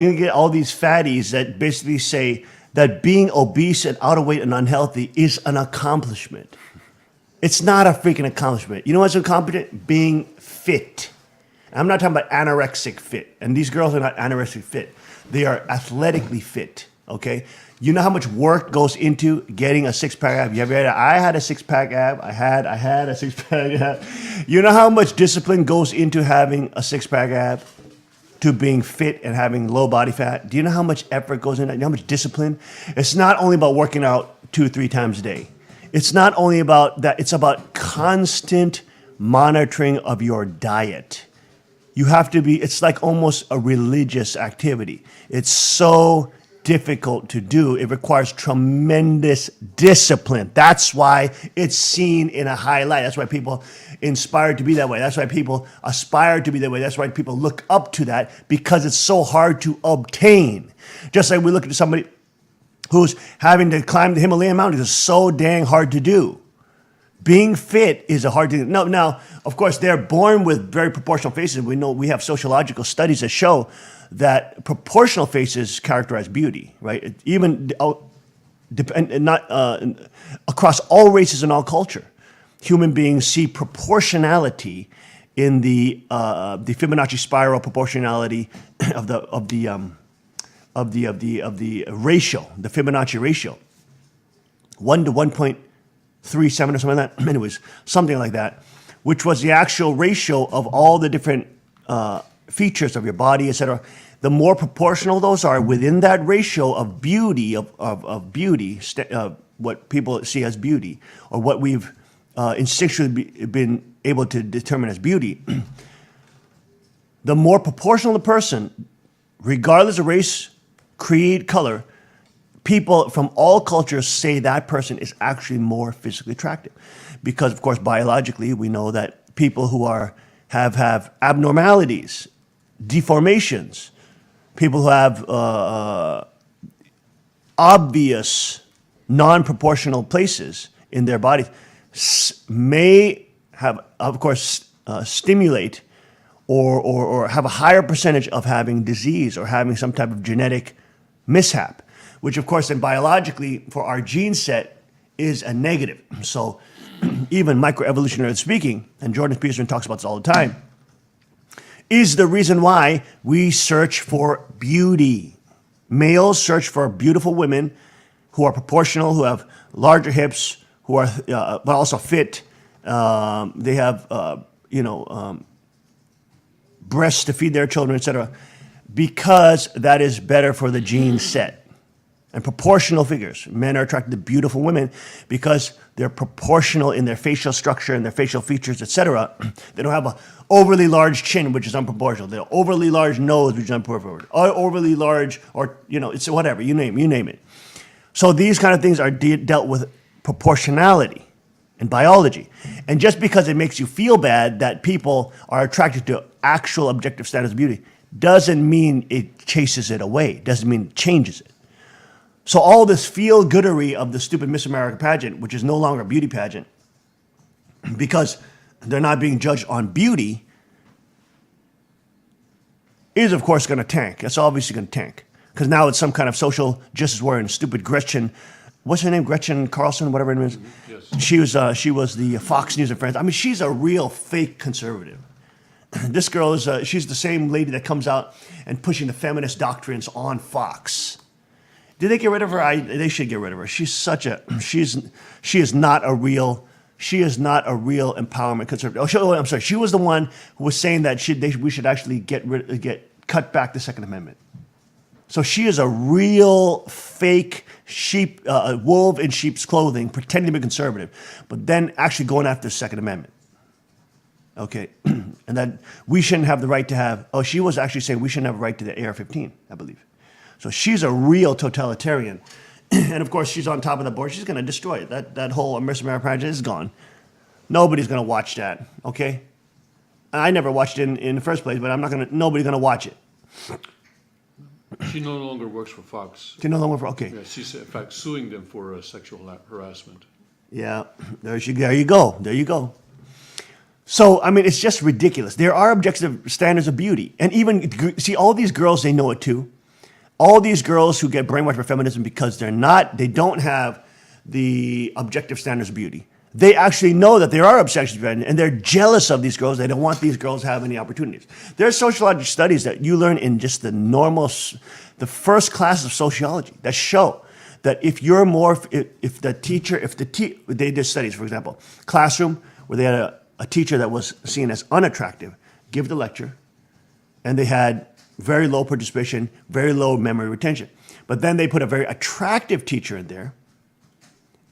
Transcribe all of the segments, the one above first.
You're gonna get all these fatties that basically say that being obese and out of weight and unhealthy is an accomplishment. It's not a freaking accomplishment. You know what's an accomplishment? Being fit. I'm not talking about anorexic fit. And these girls are not anorexic fit. They are athletically fit. Okay. You know how much work goes into getting a six-pack ab? You ever had I had a six-pack ab. I had a six-pack ab. You know how much discipline goes into having a six-pack ab? To being fit and having low body fat. Do you know how much effort goes into that? You know how much discipline? It's not only about working out 2 or 3 times a day. It's not only about that. It's about constant monitoring of your diet. You have to be, it's like almost a religious activity. It's so difficult to do. It requires tremendous discipline. That's why it's seen in a high light. That's why people inspire to be that way. That's why people aspire to be that way. That's why people look up to that, because it's so hard to obtain. Just like we look at somebody who's having to climb the Himalayan mountains. It's so dang hard to do. Being fit is a hard thing. Now, of course, they're born with very proportional faces. We know we have sociological studies that show that proportional faces characterize beauty, right? Even across all races and all culture, human beings see proportionality in the Fibonacci spiral proportionality of the ratio, the Fibonacci ratio, 1 to 1.37 or something like that. Anyways, something like that, which was the actual ratio of all the different features of your body, etc. The more proportional those are within that ratio of beauty, of beauty, what people see as beauty, or what we've instinctually been able to determine as beauty, the more proportional the person, regardless of race, creed, color, people from all cultures say that person is actually more physically attractive. Because, of course, biologically, we know that people who have abnormalities, deformations, people who have obvious non-proportional places in their bodies may have, of course, stimulate or have a higher percentage of having disease or having some type of genetic mishap, which, of course, then biologically for our gene set is a negative. So even microevolutionarily speaking, and Jordan Peterson talks about this all the time, is the reason why we search for beauty. Males search for beautiful women who are proportional, who have larger hips, who are but also fit. They have breasts to feed their children, etc., because that is better for the gene set. And proportional figures. Men are attracted to beautiful women because they're proportional in their facial structure and their facial features, etc. They don't have an overly large chin, which is unproportional. They're overly large nose, which is unproportional. Or overly large, or it's whatever you name it. So these kind of things are dealt with proportionality in biology. And just because it makes you feel bad that people are attracted to actual objective standards of beauty doesn't mean it chases it away. Doesn't mean it changes it. So all this feel-goodery of the stupid Miss America pageant, which is no longer a beauty pageant, because they're not being judged on beauty, is of course going to tank. It's obviously going to tank. Because now it's some kind of social justice warrior and stupid Gretchen, what's her name? Gretchen Carlson, whatever her name is. Yes. She was the Fox News and Friends. I mean, she's a real fake conservative. This girl is, she's the same lady that comes out and pushing the feminist doctrines on Fox. Did they get rid of her? They should get rid of her. She is not a real empowerment conservative. I'm sorry. She was the one who was saying that we should actually cut back the Second Amendment. So she is a real fake wolf in sheep's clothing, pretending to be conservative, but then actually going after the Second Amendment. Okay, and that we shouldn't have the right to have. Oh, she was actually saying we shouldn't have a right to the AR-15, I believe. So she's a real totalitarian. And of course, she's on top of the board. She's going to destroy it. That whole Miss America project is gone. Nobody's going to watch that, okay? I never watched it in the first place, but nobody's going to watch it. She no longer works for Fox. She no longer works for, okay. Yeah, she's in fact suing them for sexual harassment. Yeah, there you go. So, I mean, it's just ridiculous. There are objective standards of beauty. And even, see, all these girls, they know it too. all these girls who get brainwashed by feminism because they don't have the objective standards of beauty. They actually know that there are objective standards, and they're jealous of these girls. They don't want these girls to have any opportunities. There are sociological studies that you learn in just the first class of sociology that show that if you're more, if the teacher, they did studies, for example, classroom where they had a teacher that was seen as unattractive, give the lecture, and they had very low participation, very low memory retention. But then they put a very attractive teacher in there,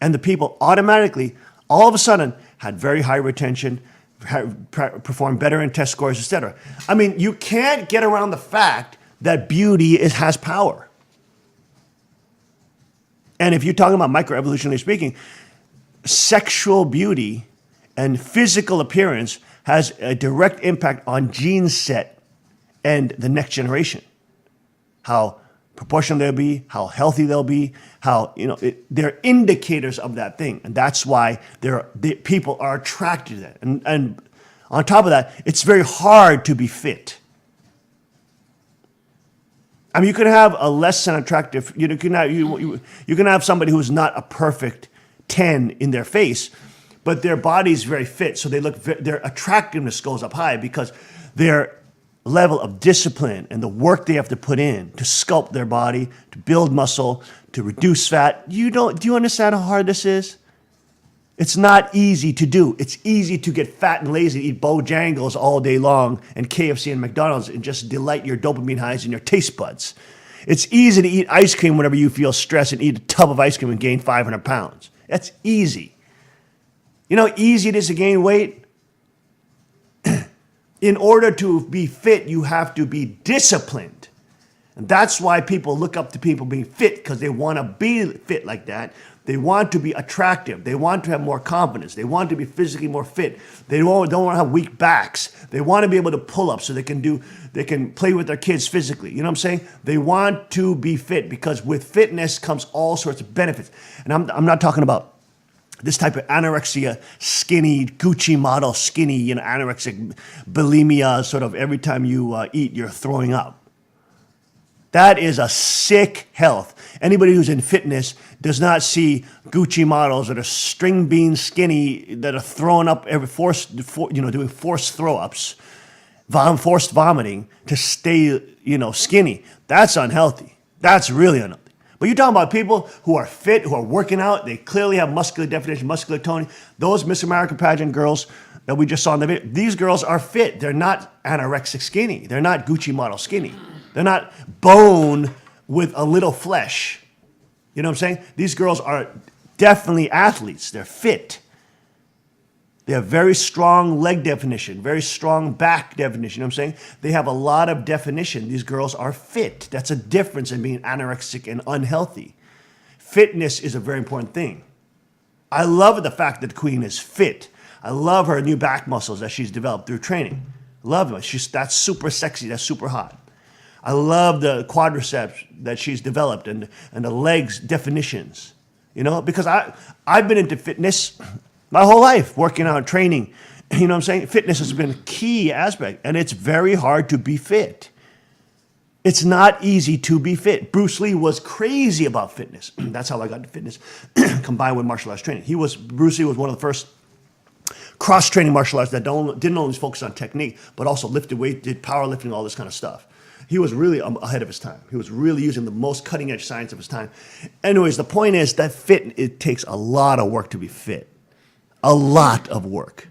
and the people automatically, all of a sudden, had very high retention, performed better in test scores, etc. I mean, you can't get around the fact that beauty has power. And if you're talking about microevolutionarily speaking, sexual beauty and physical appearance has a direct impact on gene set and the next generation. How proportional they'll be, how healthy they'll be, how, they're indicators of that thing. And that's why people are attracted to that. And on top of that, it's very hard to be fit. I mean, you can have a less than attractive, you can have somebody who's not a perfect 10 in their face, but their body's very fit. So their attractiveness goes up high because their level of discipline and the work they have to put in to sculpt their body, to build muscle, to reduce fat. Do you understand how hard this is? It's not easy to do. It's easy to get fat and lazy, eat Bojangles all day long and KFC and McDonald's and just delight your dopamine highs and your taste buds. It's easy to eat ice cream whenever you feel stressed and eat a tub of ice cream and gain 500 pounds. That's easy. You know how easy it is to gain weight? In order to be fit, you have to be disciplined. And that's why people look up to people being fit, because they want to be fit like that. They want to be attractive. They want to have more confidence. They want to be physically more fit. They don't want to have weak backs. They want to be able to pull up so they can play with their kids physically. You know what I'm saying? They want to be fit because with fitness comes all sorts of benefits. And I'm not talking about this type of anorexia, skinny, Gucci model, skinny, anorexic bulimia, sort of every time you eat, you're throwing up. That is a sick health. Anybody who's in fitness does not see Gucci models that are string bean skinny, that are throwing up doing forced throw-ups, forced vomiting to stay, skinny. That's unhealthy. That's really unhealthy. But you're talking about people who are fit, who are working out. They clearly have muscular definition, muscular toning. Those Miss America pageant girls that we just saw in the video, these girls are fit. They're not anorexic skinny. They're not Gucci model skinny. They're not bone with a little flesh. You know what I'm saying? These girls are definitely athletes. They're fit. They have very strong leg definition, very strong back definition. You know what I'm saying? They have a lot of definition. These girls are fit. That's a difference in being anorexic and unhealthy. Fitness is a very important thing. I love the fact that the Queen is fit. I love her new back muscles that she's developed through training. Love it. That's super sexy. That's super hot. I love the quadriceps that she's developed and the legs definitions, because I've been into fitness my whole life, working out, training. You know what I'm saying? Fitness has been a key aspect, and it's very hard to be fit. It's not easy to be fit. Bruce Lee was crazy about fitness. That's how I got into fitness, combined with martial arts training. Bruce Lee was one of the first cross-training martial arts that didn't only focus on technique, but also lifted weight, did powerlifting, all this kind of stuff. He was really ahead of his time. He was really using the most cutting-edge science of his time. Anyways, the point is that it takes a lot of work to be fit. A lot of work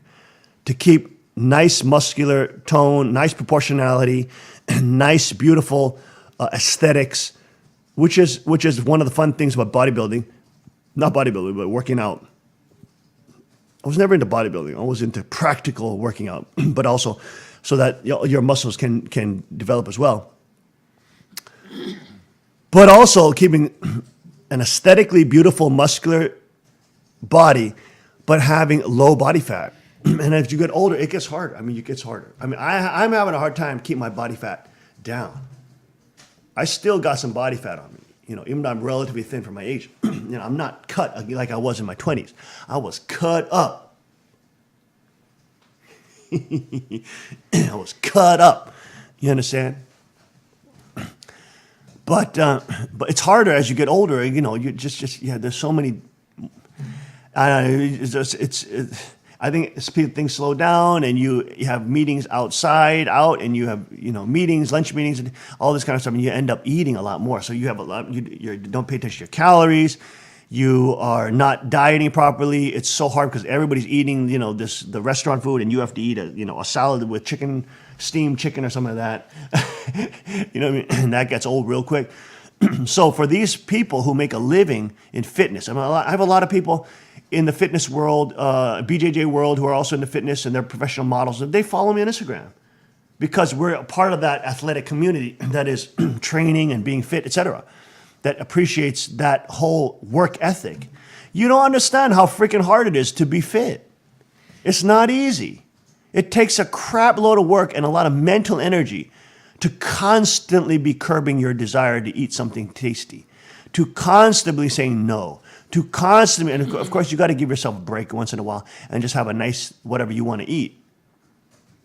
to keep nice muscular tone, nice proportionality, nice, beautiful aesthetics, which is one of the fun things about bodybuilding. Not bodybuilding, but working out. I was never into bodybuilding. I was into practical working out, but also so that your muscles can develop as well. But also keeping an aesthetically beautiful muscular body, but having low body fat. And as you get older, it gets harder. It gets harder. I'm having a hard time keeping my body fat down. I still got some body fat on me, even though I'm relatively thin for my age. I'm not cut like I was in my 20s. I was cut up. I was cut up. You understand? but it's harder as you get older. You know, you just yeah. There's so many. I think things slow down, and you have meetings out, and you have meetings, lunch meetings, and all this kind of stuff, and you end up eating a lot more. So you have a lot. You don't pay attention to your calories. You are not dieting properly. It's so hard because everybody's eating, the restaurant food, and you have to eat a salad with chicken, steamed chicken or something like that. You know what I mean? And that gets old real quick. So for these people who make a living in fitness, I have a lot of people in the fitness world, BJJ world, who are also into fitness, and they're professional models. And they follow me on Instagram because we're a part of that athletic community that is training and being fit, etc., that appreciates that whole work ethic. You don't understand how freaking hard it is to be fit. It's not easy. It takes a crap load of work and a lot of mental energy to constantly be curbing your desire to eat something tasty, to constantly saying no, to constantly, and of course you got to give yourself a break once in a while and just have a nice whatever you want to eat.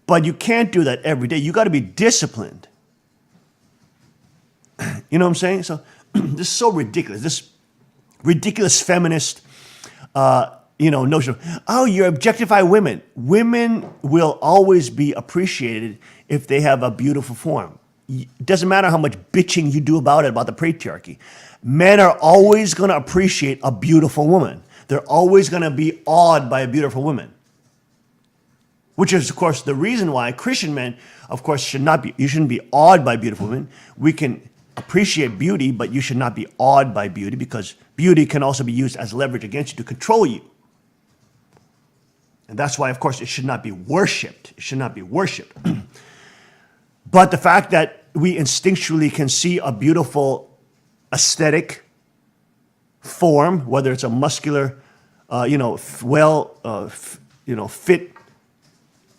But you can't do that every day. You got to be disciplined. You know what I'm saying? So this is so ridiculous. This ridiculous feminist, notion of, oh, you objectify women. Women will always be appreciated if they have a beautiful form. It doesn't matter how much bitching you do about the patriarchy. Men are always going to appreciate a beautiful woman. They're always going to be awed by a beautiful woman. Which is, of course, the reason why Christian men, of course, you shouldn't be awed by beautiful women. We can appreciate beauty, but you should not be awed by beauty, because beauty can also be used as leverage against you to control you. And that's why, of course, it should not be worshipped. It should not be worshipped. But the fact that we instinctually can see a beautiful aesthetic form, whether it's a muscular, fit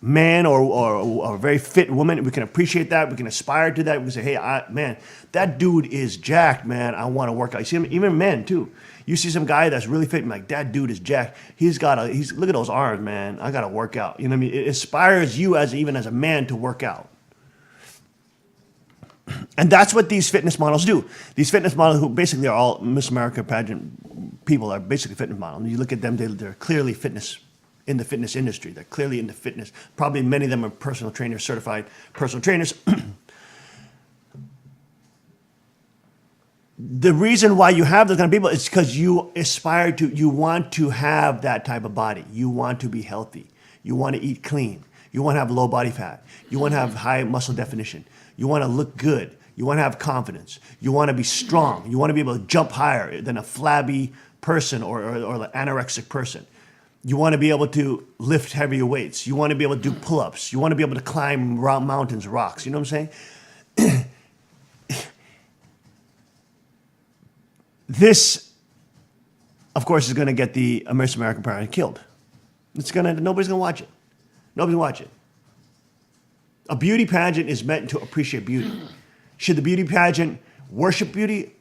man or a very fit woman, we can appreciate that. We can aspire to that. We can say, hey, man, that dude is jacked, man. I want to work out. You see him, even men too. You see some guy that's really fit, and like, that dude is jacked. Look at those arms, man. I got to work out. You know what I mean? It inspires you even as a man to work out. And that's what these fitness models do. These fitness models, who basically are all Miss America pageant people, are basically fitness models. You look at them, they're clearly in the fitness industry. They're clearly into fitness. Probably many of them are personal trainers, certified personal trainers. The reason why you have those kind of people is because you want to have that type of body. You want to be healthy. You want to eat clean. You want to have low body fat. You want to have high muscle definition. You want to look good. You want to have confidence. You want to be strong. You want to be able to jump higher than a flabby person or an anorexic person. You want to be able to lift heavier weights. You want to be able to do pull-ups. You want to be able to climb mountains, rocks. You know what I'm saying? This, of course, is going to get the Miss American pageant killed. Nobody's going to watch it. Nobody's going to watch it. A beauty pageant is meant to appreciate beauty. Should the beauty pageant worship beauty?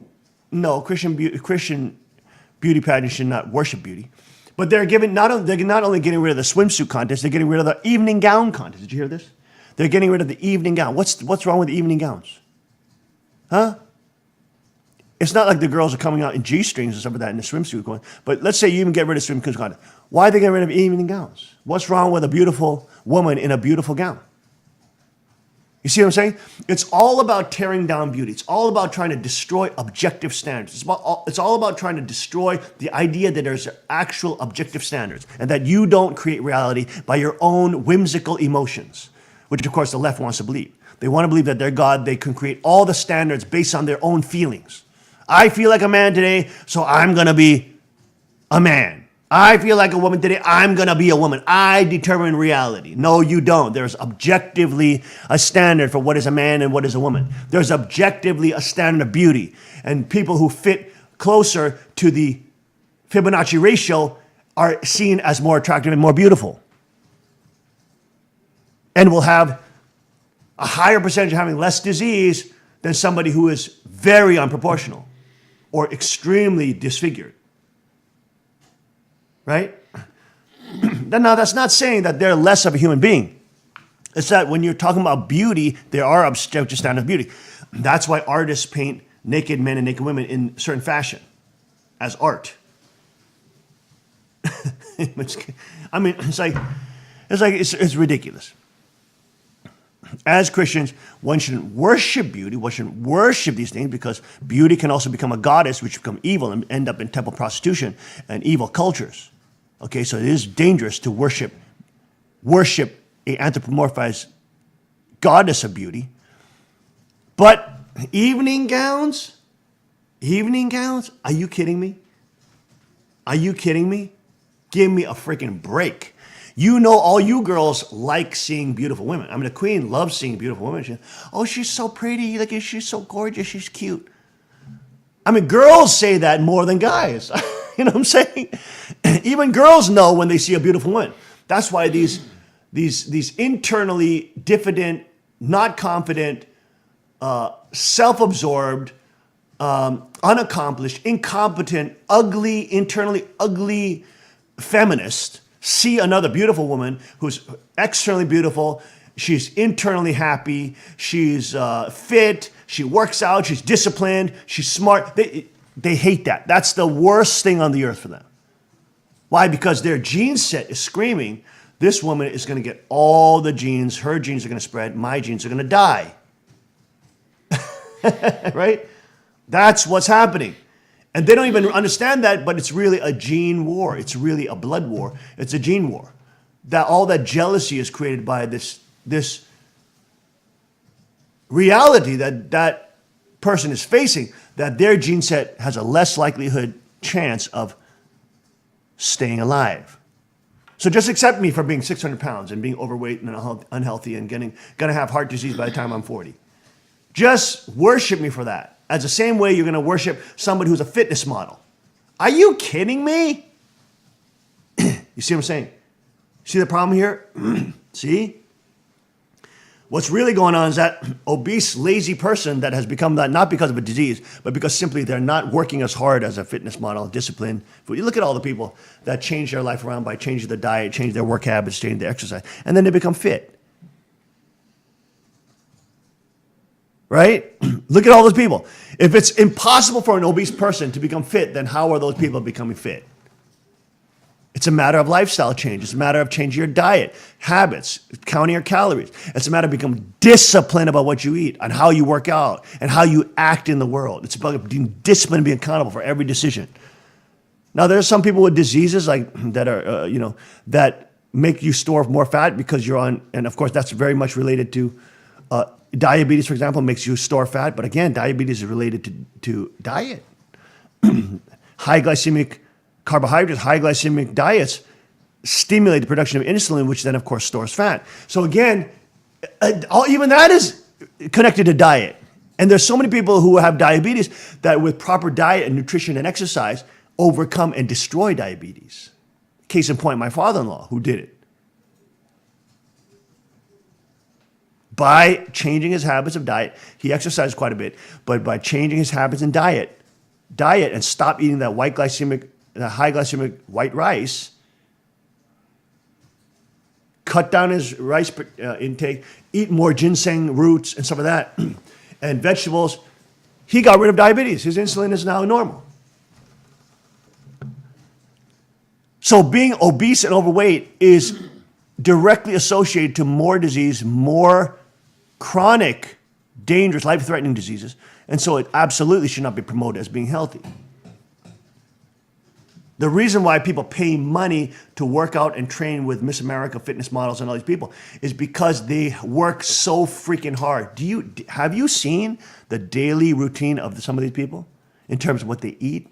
No, Christian beauty pageant should not worship beauty. But they're not only getting rid of the swimsuit contest, they're getting rid of the evening gown contest. Did you hear this? They're getting rid of the evening gown. What's wrong with the evening gowns? Huh? It's not like the girls are coming out in G-strings and stuff like that in the swimsuit going. But let's say you even get rid of swimsuit contest. Why are they getting rid of evening gowns? What's wrong with a beautiful woman in a beautiful gown? You see what I'm saying? It's all about tearing down beauty. It's all about trying to destroy objective standards. It's all about trying to destroy the idea that there's actual objective standards and that you don't create reality by your own whimsical emotions, which of course the left wants to believe. They want to believe that they're God. They can create all the standards based on their own feelings. I feel like a man today, so I'm going to be a man. I feel like a woman today, I'm going to be a woman. I determine reality. No, you don't. There's objectively a standard for what is a man and what is a woman. There's objectively a standard of beauty. And people who fit closer to the Fibonacci ratio are seen as more attractive and more beautiful. And will have a higher percentage of having less disease than somebody who is very unproportional or extremely disfigured. Right? Now, that's not saying that they're less of a human being. It's that when you're talking about beauty, there are objective standards of beauty. That's why artists paint naked men and naked women in certain fashion as art. I mean, it's ridiculous. As Christians, one shouldn't worship beauty. One shouldn't worship these things because beauty can also become a goddess, which become evil and end up in temple prostitution and evil cultures. Okay, so it is dangerous to worship a anthropomorphized goddess of beauty. But evening gowns? Are you kidding me? Are you kidding me? Give me a freaking break. You know, all you girls like seeing beautiful women. I mean, the queen loves seeing beautiful women. She's so pretty. Like, she's so gorgeous. She's cute. I mean, girls say that more than guys. You know what I'm saying? Even girls know when they see a beautiful woman. That's why these internally diffident, not confident, self-absorbed, unaccomplished, incompetent, ugly, internally ugly feminists see another beautiful woman who's externally beautiful, she's internally happy, she's fit, she works out, she's disciplined, she's smart. They hate that. That's the worst thing on the earth for them. Why? Because their gene set is screaming, this woman is going to get all the genes, her genes are going to spread, my genes are going to die. Right? That's what's happening. And they don't even understand that, but it's really a gene war. It's really a blood war. It's a gene war. That all that jealousy is created by this reality that person is facing, that their gene set has a less likelihood chance of staying alive. So just accept me for being 600 pounds and being overweight and unhealthy and gonna have heart disease by the time I'm 40. Just worship me for that. As the same way you're going to worship somebody who's a fitness model. Are you kidding me? You see what I'm saying? See the problem here? See? What's really going on is that obese, lazy person that has become that not because of a disease, but because simply they're not working as hard as a fitness model, discipline. But you look at all the people that change their life around by changing their diet, change their work habits, change their exercise, and then they become fit. Right? Look at all those people. If it's impossible for an obese person to become fit, then how are those people becoming fit? It's a matter of lifestyle change. It's a matter of changing your diet, habits, counting your calories. It's a matter of becoming disciplined about what you eat and how you work out and how you act in the world. It's about being disciplined and being accountable for every decision. Now, there are some people with diseases that make you store more fat because you're on, and of course, that's very much related to diabetes, for example, makes you store fat. But again, diabetes is related to diet. High glycemic carbohydrates, high glycemic diets stimulate the production of insulin, which then, of course, stores fat. So again, even that is connected to diet. And there's so many people who have diabetes that with proper diet and nutrition and exercise overcome and destroy diabetes. Case in point, my father-in-law, who did it. By changing his habits of diet, he exercised quite a bit, but by changing his habits in diet and stop eating that high glycemic white rice, cut down his rice intake, eat more ginseng roots and stuff like that, and vegetables, he got rid of diabetes. His insulin is now normal. So being obese and overweight is directly associated to more disease, more chronic, dangerous, life-threatening diseases, and so it absolutely should not be promoted as being healthy. The reason why people pay money to work out and train with Miss America fitness models and all these people is because they work so freaking hard. Have you seen the daily routine of some of these people in terms of what they eat?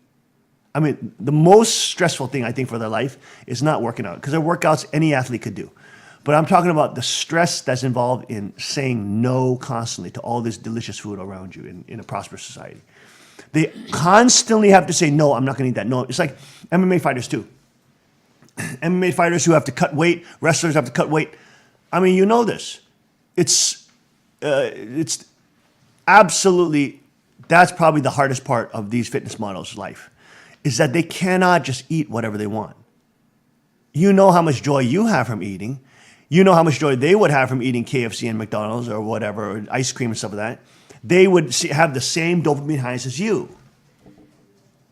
I mean, the most stressful thing I think for their life is not working out, because their workouts any athlete could do. But I'm talking about the stress that's involved in saying no constantly to all this delicious food around you in a prosperous society. They constantly have to say, no, I'm not going to eat that. No, it's like MMA fighters too. MMA fighters who have to cut weight, wrestlers have to cut weight. I mean, you know this. It's absolutely, that's probably the hardest part of these fitness models' life, is that they cannot just eat whatever they want. You know how much joy you have from eating. You know how much joy they would have from eating KFC and McDonald's or whatever, or ice cream and stuff like that. they would have the same dopamine highs as you.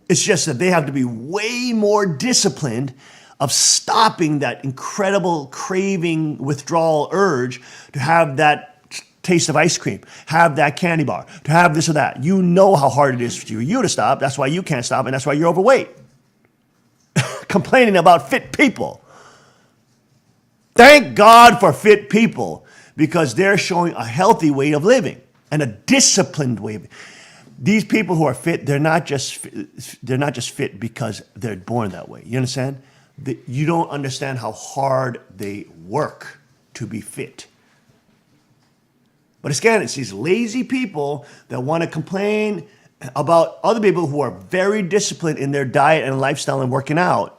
It's just that they have to be way more disciplined of stopping that incredible craving withdrawal urge to have that taste of ice cream, have that candy bar, to have this or that. You know how hard it is for you to stop. That's why you can't stop, and that's why you're overweight. Complaining about fit people. Thank God for fit people, because they're showing a healthy way of living and a disciplined way of living. These people who are fit, they're not just fit because they're born that way. You understand? You don't understand how hard they work to be fit. But again, it's these lazy people that want to complain about other people who are very disciplined in their diet and lifestyle and working out,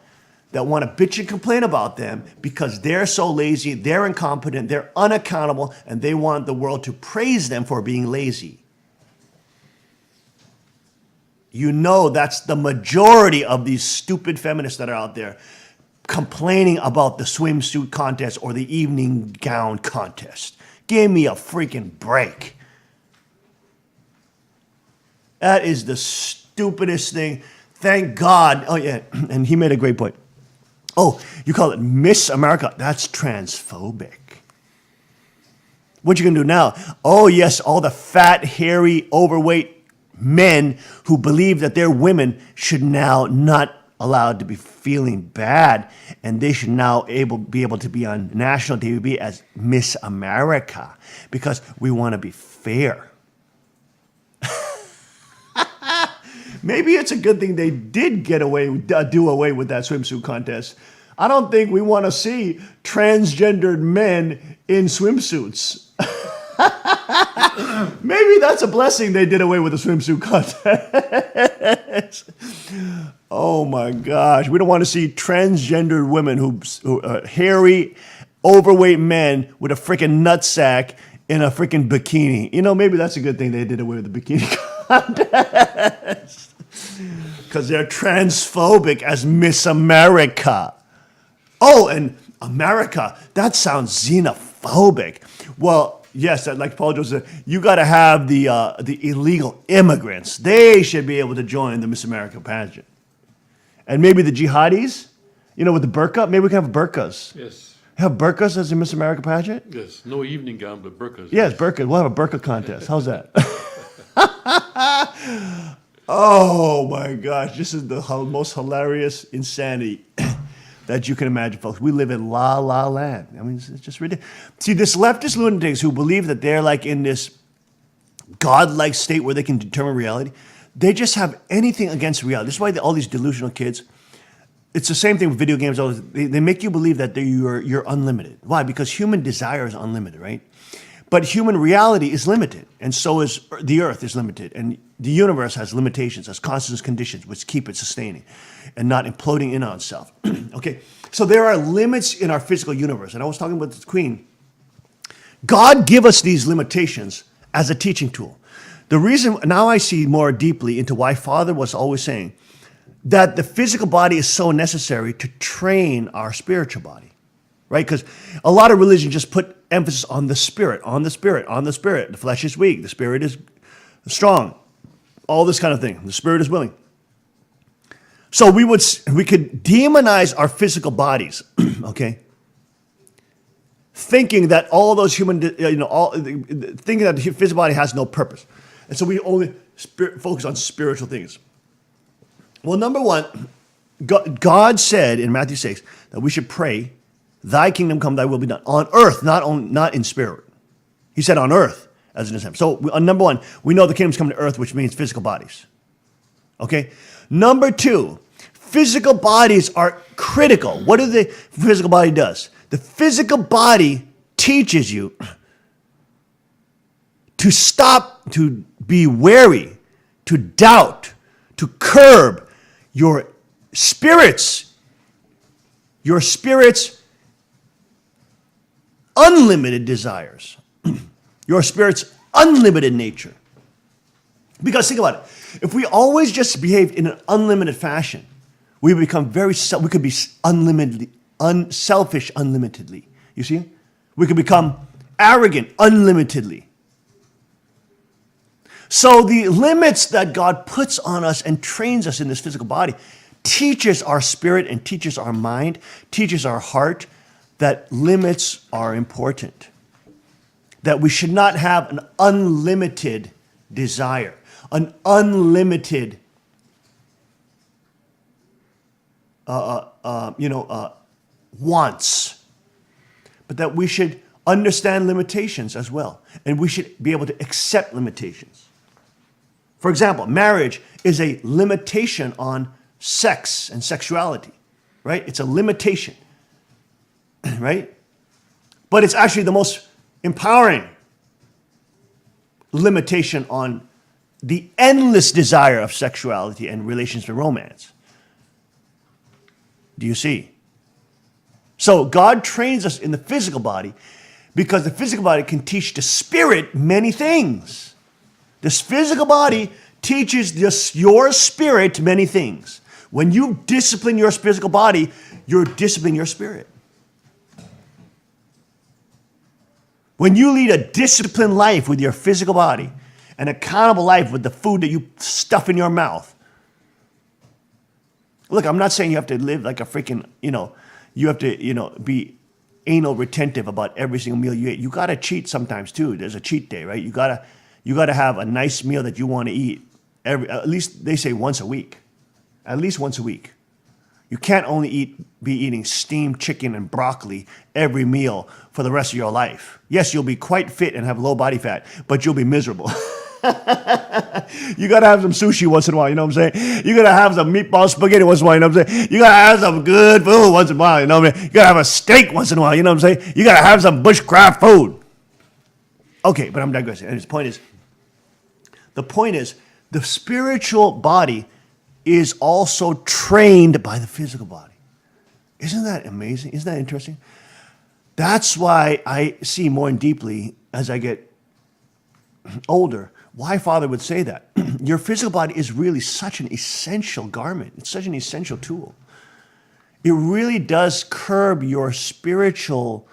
that want to bitch and complain about them because they're so lazy, they're incompetent, they're unaccountable, and they want the world to praise them for being lazy. You know that's the majority of these stupid feminists that are out there complaining about the swimsuit contest or the evening gown contest. Give me a freaking break. That is the stupidest thing. Thank God. Oh, yeah. And he made a great point. Oh, you call it Miss America. That's transphobic. What you gonna do now? Oh, yes, all the fat, hairy, overweight men who believe that they're women should now not allowed to be feeling bad, and they should now be able to be on national TV as Miss America because we want to be fair. Maybe it's a good thing they did do away with that swimsuit contest. I don't think we want to see transgendered men in swimsuits. Maybe that's a blessing they did away with the swimsuit contest. Oh my gosh. We don't want to see transgendered women who hairy, overweight men with a freaking nutsack in a freaking bikini. You know, maybe that's a good thing they did away with the bikini contest. Because they're transphobic as Miss America. Oh, and America, that sounds xenophobic. Well, yes, like Paul Joseph said, you got to have the illegal immigrants. They should be able to join the Miss America pageant. And maybe the jihadis, you know, with the burqa, maybe we can have burqas. Yes. Have burqas as a Miss America pageant? Yes. No evening gown, but burqas. Yes, burqa. We'll have a burqa contest. How's that? Oh my gosh, this is the most hilarious insanity that you can imagine, folks. We live in La La Land. I mean, it's just ridiculous. See, this leftist lunatics who believe that they're like in this godlike state where they can determine reality, they just have anything against reality. This is why all these delusional kids, it's the same thing with video games. They make you believe that you're unlimited. Why? Because human desire is unlimited, right? But human reality is limited, and so is the earth is limited, and the universe has limitations, has constant conditions which keep it sustaining and not imploding in on itself. Okay, so there are limits in our physical universe, and I was talking about the Queen. God give us these limitations as a teaching tool. The reason, now I see more deeply into why Father was always saying that the physical body is so necessary to train our spiritual body, right? Because a lot of religion just put emphasis on the spirit, on the spirit, on the spirit. The flesh is weak, the spirit is strong, all this kind of thing. The spirit is willing. So we could demonize our physical bodies, okay? Thinking that all those thinking that the physical body has no purpose. And so we only focus on spiritual things. Well, number one, God said in Matthew 6 that we should pray, thy kingdom come, thy will be done. On earth, not in spirit. He said on earth as an example. So number one, we know the kingdom's coming to earth, which means physical bodies. Okay? Number two, physical bodies are critical. What do the physical body does? The physical body teaches you to stop, to be wary, to doubt, to curb your spirit's unlimited desires, your spirit's unlimited nature. Because think about it. If we always just behaved in an unlimited fashion, we would become we could be unselfish unlimitedly. You see? We could become arrogant unlimitedly. So the limits that God puts on us and trains us in this physical body teaches our spirit and teaches our mind, teaches our heart that limits are important. That we should not have an unlimited desire, an unlimited, wants, but that we should understand limitations as well, and we should be able to accept limitations. For example, marriage is a limitation on sex and sexuality, right? It's a limitation, right? But it's actually the most empowering limitation on the endless desire of sexuality and relations and romance. Do you see? So God trains us in the physical body because the physical body can teach the spirit many things. This physical body teaches your spirit many things. When you discipline your physical body, you're disciplining your spirit. When you lead a disciplined life with your physical body, an accountable life with the food that you stuff in your mouth. Look, I'm not saying you have to live like a freaking, you have to, be anal retentive about every single meal you eat. You got to cheat sometimes too. There's a cheat day, right? You got to have a nice meal that you want to eat at least they say once a week. At least once a week. You can't only be eating steamed chicken and broccoli every meal for the rest of your life. Yes, you'll be quite fit and have low body fat, but you'll be miserable. You got to have some sushi once in a while, you know what I'm saying? You got to have some meatball spaghetti once in a while, you know what I'm saying? You got to have some good food once in a while, you know what I mean? You got to have a steak once in a while, you know what I'm saying? You got to have some bushcraft food. Okay, but I'm digressing. And the point is, the spiritual body is also trained by the physical body. Isn't that amazing? Isn't that interesting? That's why I see more and deeply as I get older why Father would say that. Your physical body is really such an essential garment. It's such an essential tool. It really does curb your spiritual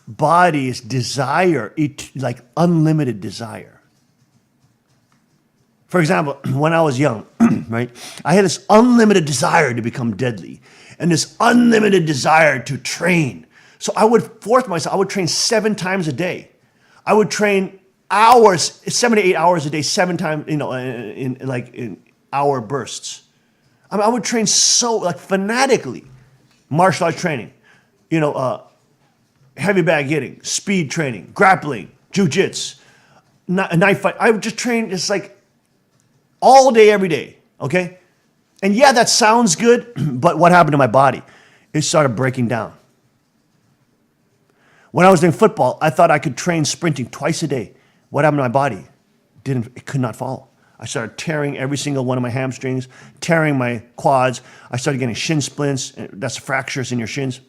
body's desire, like unlimited desire. For example, when I was young, right, I had this unlimited desire to become deadly and this unlimited desire to train. So I would force myself, I would train 7 times a day. I would train hours, 7 to 8 hours a day, 7 times, in hour bursts. I mean, I would train so fanatically, martial arts training, heavy bag hitting, speed training, grappling, jujitsu, knife fight. I would just train just all day, every day, okay? And yeah, that sounds good, but what happened to my body? It started breaking down. When I was doing football, I thought I could train sprinting twice a day. What happened to my body? It could not follow. I started tearing every single one of my hamstrings, tearing my quads. I started getting shin splints. That's fractures in your shins.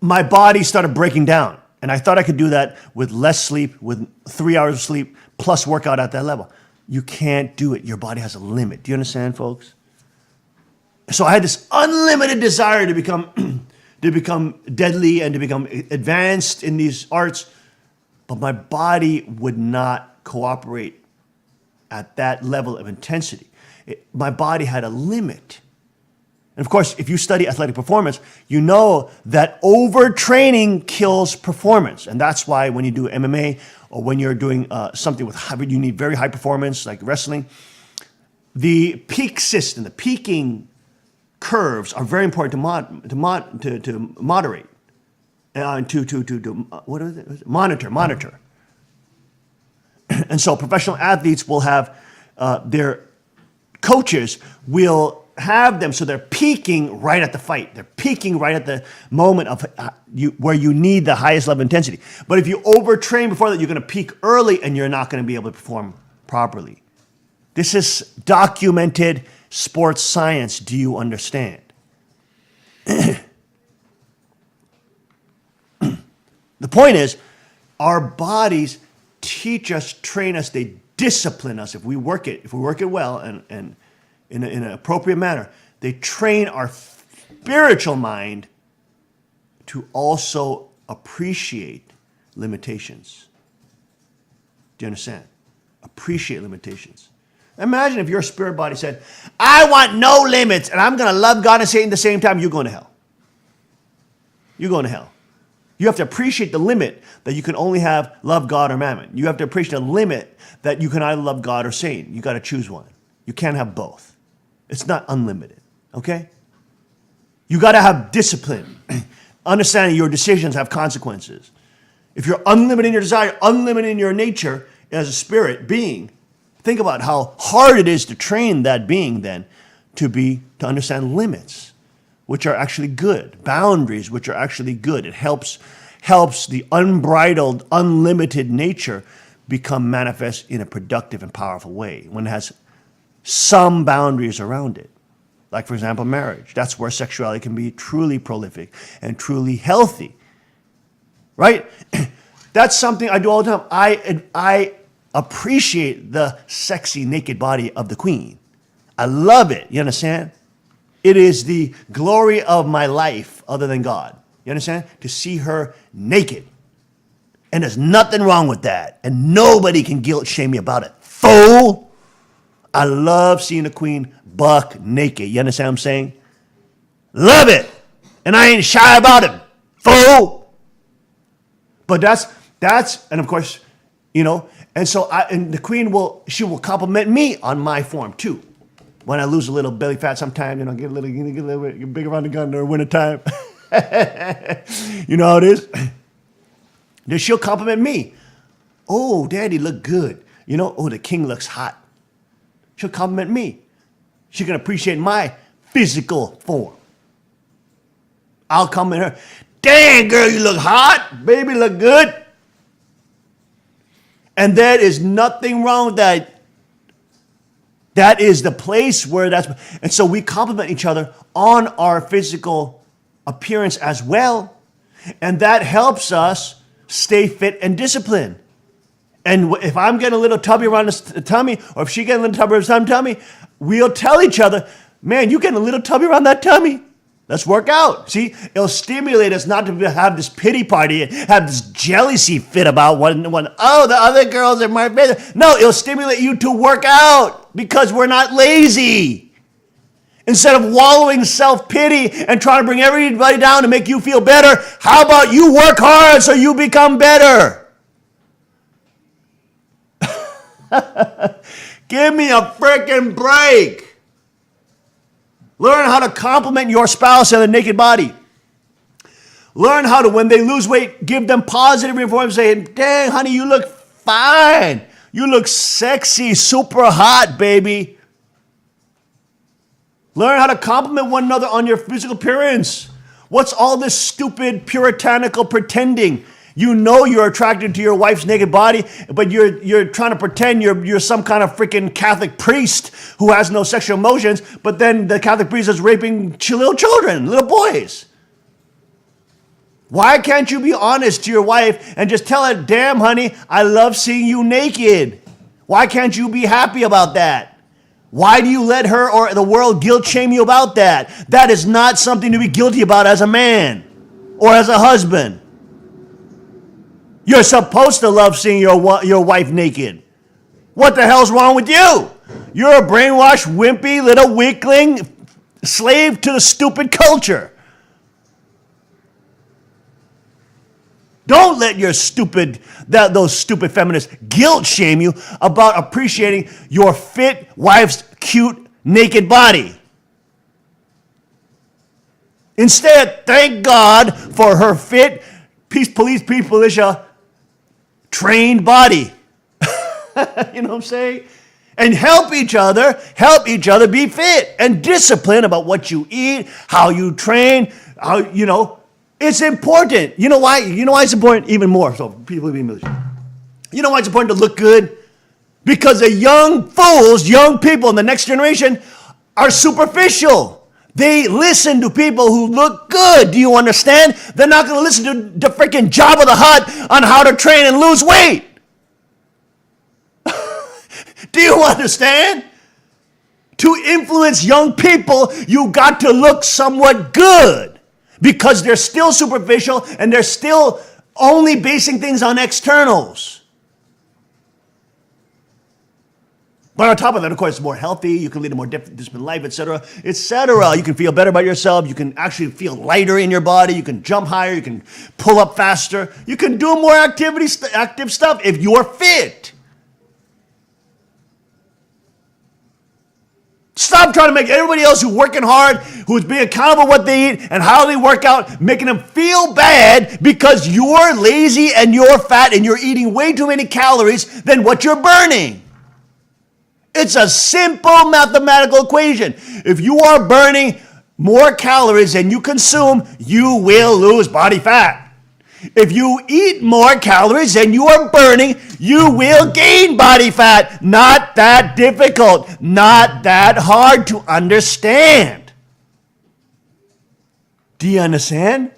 My body started breaking down. And I thought I could do that with less sleep, with 3 hours of sleep, plus workout at that level. You can't do it. Your body has a limit. Do you understand, folks? So I had this unlimited desire to become deadly and to become advanced in these arts, but my body would not cooperate at that level of intensity. My body had a limit. And of course, if you study athletic performance, you know that overtraining kills performance. And that's why when you do MMA or when you're doing something with you need very high performance, like wrestling, the peak system, the peaking curves are very important to moderate and to monitor. And so professional athletes will have their coaches will have them so they're peaking right at the fight. They're peaking right at the moment of where you need the highest level of intensity. But if you overtrain before that, you're going to peak early and you're not going to be able to perform properly. This is documented sports science. Do you understand? The point is, our bodies teach us, train us, they discipline us. If we work it well and in an appropriate manner, they train our spiritual mind to also appreciate limitations. Do you understand? Appreciate limitations. Imagine if your spirit body said, I want no limits, and I'm going to love God and Satan at the same time. You're going to hell. You're going to hell. You have to appreciate the limit that you can only have love God or mammon. You have to appreciate the limit that you can either love God or Satan. You got to choose one. You can't have both. It's not unlimited, okay? You got to have discipline, understanding your decisions have consequences. If you're unlimited in your desire, unlimited in your nature as a spirit being, think about how hard it is to train that being then to understand limits, which are actually good, boundaries, which are actually good. It helps the unbridled, unlimited nature become manifest in a productive and powerful way when it has some boundaries around it. Like, for example, marriage. That's where sexuality can be truly prolific and truly healthy, right? That's something I do all the time. I appreciate the sexy naked body of the queen. I love it. You understand? It is the glory of my life other than God. You understand? To see her naked. And there's nothing wrong with that. And nobody can guilt shame me about it. Fool! I love seeing the queen buck naked. You understand what I'm saying? Love it! And I ain't shy about it. Fool! But that's, and of course, you know, and so and the queen she will compliment me on my form too. When I lose a little belly fat sometime, you know, get a little bit big around the gun during winter time. You know how it is? Then she'll compliment me. Oh, Daddy, look good. You know, oh, the king looks hot. She'll compliment me. She can appreciate my physical form. I'll compliment her. Dang, girl, you look hot. Baby, look good. And there is nothing wrong with that. That is the place where and so we compliment each other on our physical appearance as well. And that helps us stay fit and disciplined. And if I'm getting a little tubby around the tummy, or if she getting a little tubby around the tummy, we'll tell each other, man, you getting a little tubby around that tummy. Let's work out. See, it'll stimulate us not to have this pity party, have this jealousy fit about oh, the other girls are my better. No, it'll stimulate you to work out because we're not lazy. Instead of wallowing self-pity and trying to bring everybody down to make you feel better, how about you work hard so you become better? Give me a freaking break. Learn how to compliment your spouse and their naked body. Learn how to, when they lose weight, give them positive reinforcement, saying, dang, honey, you look fine. You look sexy, super hot, baby. Learn how to compliment one another on your physical appearance. What's all this stupid puritanical pretending? You know you're attracted to your wife's naked body, but you're trying to pretend you're some kind of freaking Catholic priest who has no sexual emotions, but then the Catholic priest is raping little children, little boys. Why can't you be honest to your wife and just tell her, damn, honey, I love seeing you naked? Why can't you be happy about that? Why do you let her or the world guilt shame you about that? That is not something to be guilty about as a man or as a husband. You're supposed to love seeing your wife naked. What the hell's wrong with you? You're a brainwashed, wimpy, little weakling, slave to the stupid culture. Don't let those stupid feminists guilt shame you about appreciating your fit wife's cute naked body. Instead, thank God for her fit, police militia, trained body. You know what I'm saying? And help each other be fit and disciplined about what you eat, how you train, it's important. You know why? You know why it's important? Even more so, people being military. You know why it's important to look good? Because the young people in the next generation are superficial. They listen to people who look good. Do you understand? They're not going to listen to the freaking Jabba the Hutt on how to train and lose weight. Do you understand? To influence young people, you got to look somewhat good. Because they're still superficial and they're still only basing things on externals. But on top of that, of course, it's more healthy. You can lead a more disciplined life, etc., etc. You can feel better about yourself. You can actually feel lighter in your body. You can jump higher. You can pull up faster. You can do more active stuff if you're fit. Stop trying to make everybody else who's working hard, who's being accountable for what they eat and how they work out, making them feel bad because you're lazy and you're fat and you're eating way too many calories than what you're burning. It's a simple mathematical equation. If you are burning more calories than you consume, you will lose body fat. If you eat more calories than you are burning, you will gain body fat. Not that difficult, not that hard to understand. Do you understand?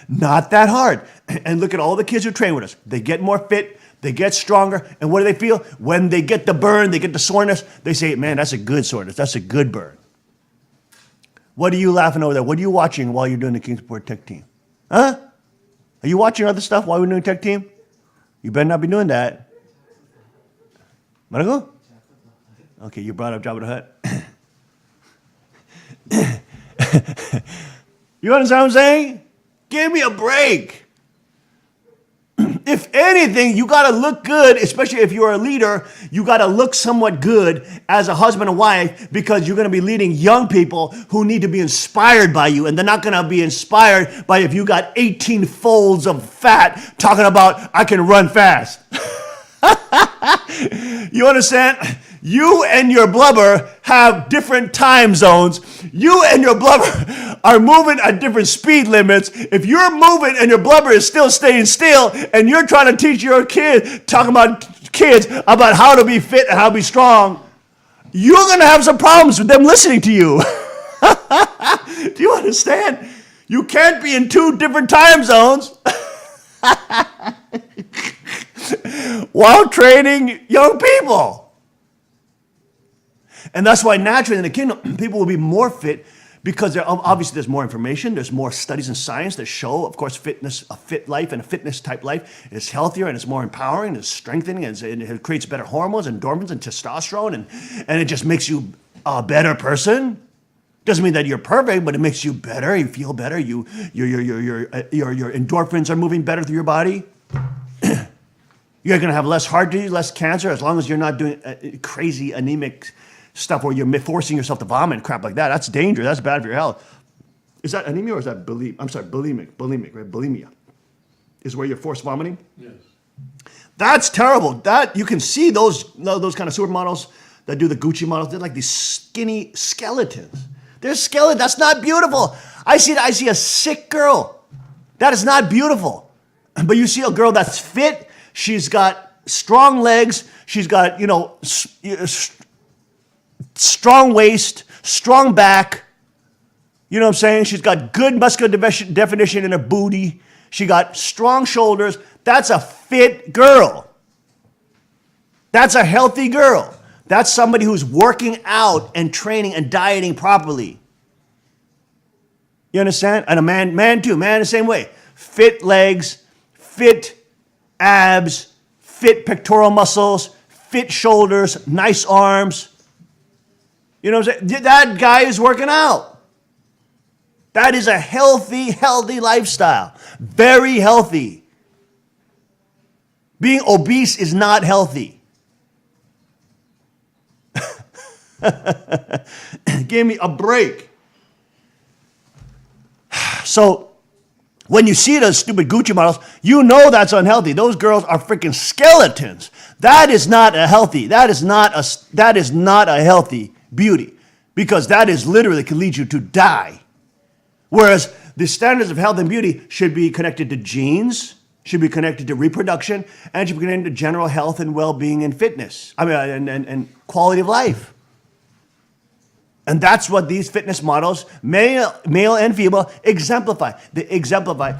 Not that hard. And look at all the kids who train with us. They get more fit. They get stronger, and what do they feel? When they get the burn, they get the soreness, they say, man, that's a good soreness. That's a good burn. What are you laughing over there? What are you watching while you're doing the Kingsport Tech Team? Huh? Are you watching other stuff while we're doing Tech Team? You better not be doing that. Margo? Okay, you brought up Jabba the Hutt. You understand what I'm saying? Give me a break. If anything, you got to look good, especially if you're a leader. You got to look somewhat good as a husband and wife because you're going to be leading young people who need to be inspired by you. And they're not going to be inspired by if you got 18 folds of fat talking about, I can run fast. You understand? You and your blubber have different time zones. You and your blubber are moving at different speed limits. If you're moving and your blubber is still staying still and you're trying to teach your kid, talking about kids, about how to be fit and how to be strong, you're going to have some problems with them listening to you. Do you understand? You can't be in two different time zones while training young people. And that's why naturally in the kingdom, people will be more fit because obviously there's more information, there's more studies in science that show, of course, fitness, a fit life and a fitness type life is healthier and it's more empowering, it's strengthening, and it creates better hormones, endorphins and testosterone, and it just makes you a better person. Doesn't mean that you're perfect, but it makes you better, you feel better, your endorphins are moving better through your body. You're going to have less heart disease, less cancer, as long as you're not doing crazy anemic stuff where you're forcing yourself to vomit and crap like that. That's dangerous. That's bad for your health. Is that anemia or is that bulimic? I'm sorry, bulimic, right? Bulimia is where you're forced vomiting. Yes. That's terrible. That you can see those kind of supermodels that do the Gucci models. They're like these skinny skeletons. They're skeleton. That's not beautiful. I see a sick girl. That is not beautiful. But you see a girl that's fit. She's got strong legs. She's got, strong waist, strong back. You know what I'm saying? She's got good muscular definition in her booty. She got strong shoulders. That's a fit girl. That's a healthy girl. That's somebody who's working out and training and dieting properly. You understand? And a man too. Man the same way. Fit legs, fit abs, fit pectoral muscles, fit shoulders, nice arms. You know what I'm saying? That guy is working out. That is a healthy lifestyle. Very healthy. Being obese is not healthy. Give me a break. So, when you see those stupid Gucci models, you know that's unhealthy. Those girls are freaking skeletons. That is not a healthy. That is not a healthy beauty, because that is literally can lead you to die. Whereas the standards of health and beauty should be connected to genes, should be connected to reproduction, and should be connected to general health and well-being and fitness. And quality of life. And that's what these fitness models, male and female, exemplify. They exemplify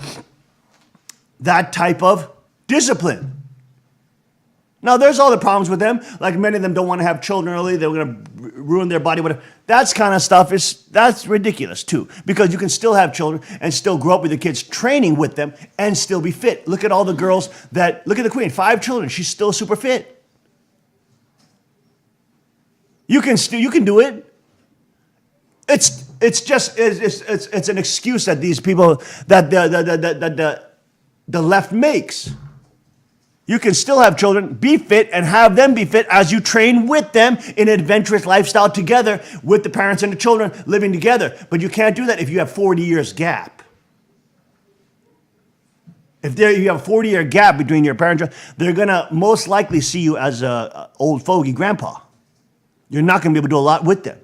that type of discipline. Now, there's all the problems with them. Like many of them don't want to have children early. They're going to ruin their body. Whatever. That's kind of stuff that's ridiculous too, because you can still have children and still grow up with the kids, training with them, and still be fit. Look at all the girls look at the Queen, 5 children. She's still super fit. You can do it. It's an excuse that these people that the left makes. You can still have children, be fit, and have them be fit as you train with them in an adventurous lifestyle together with the parents and the children living together. But you can't do that if you have 40 years gap. If you have a 40-year gap between your parents, they're going to most likely see you as an old fogey grandpa. You're not going to be able to do a lot with them.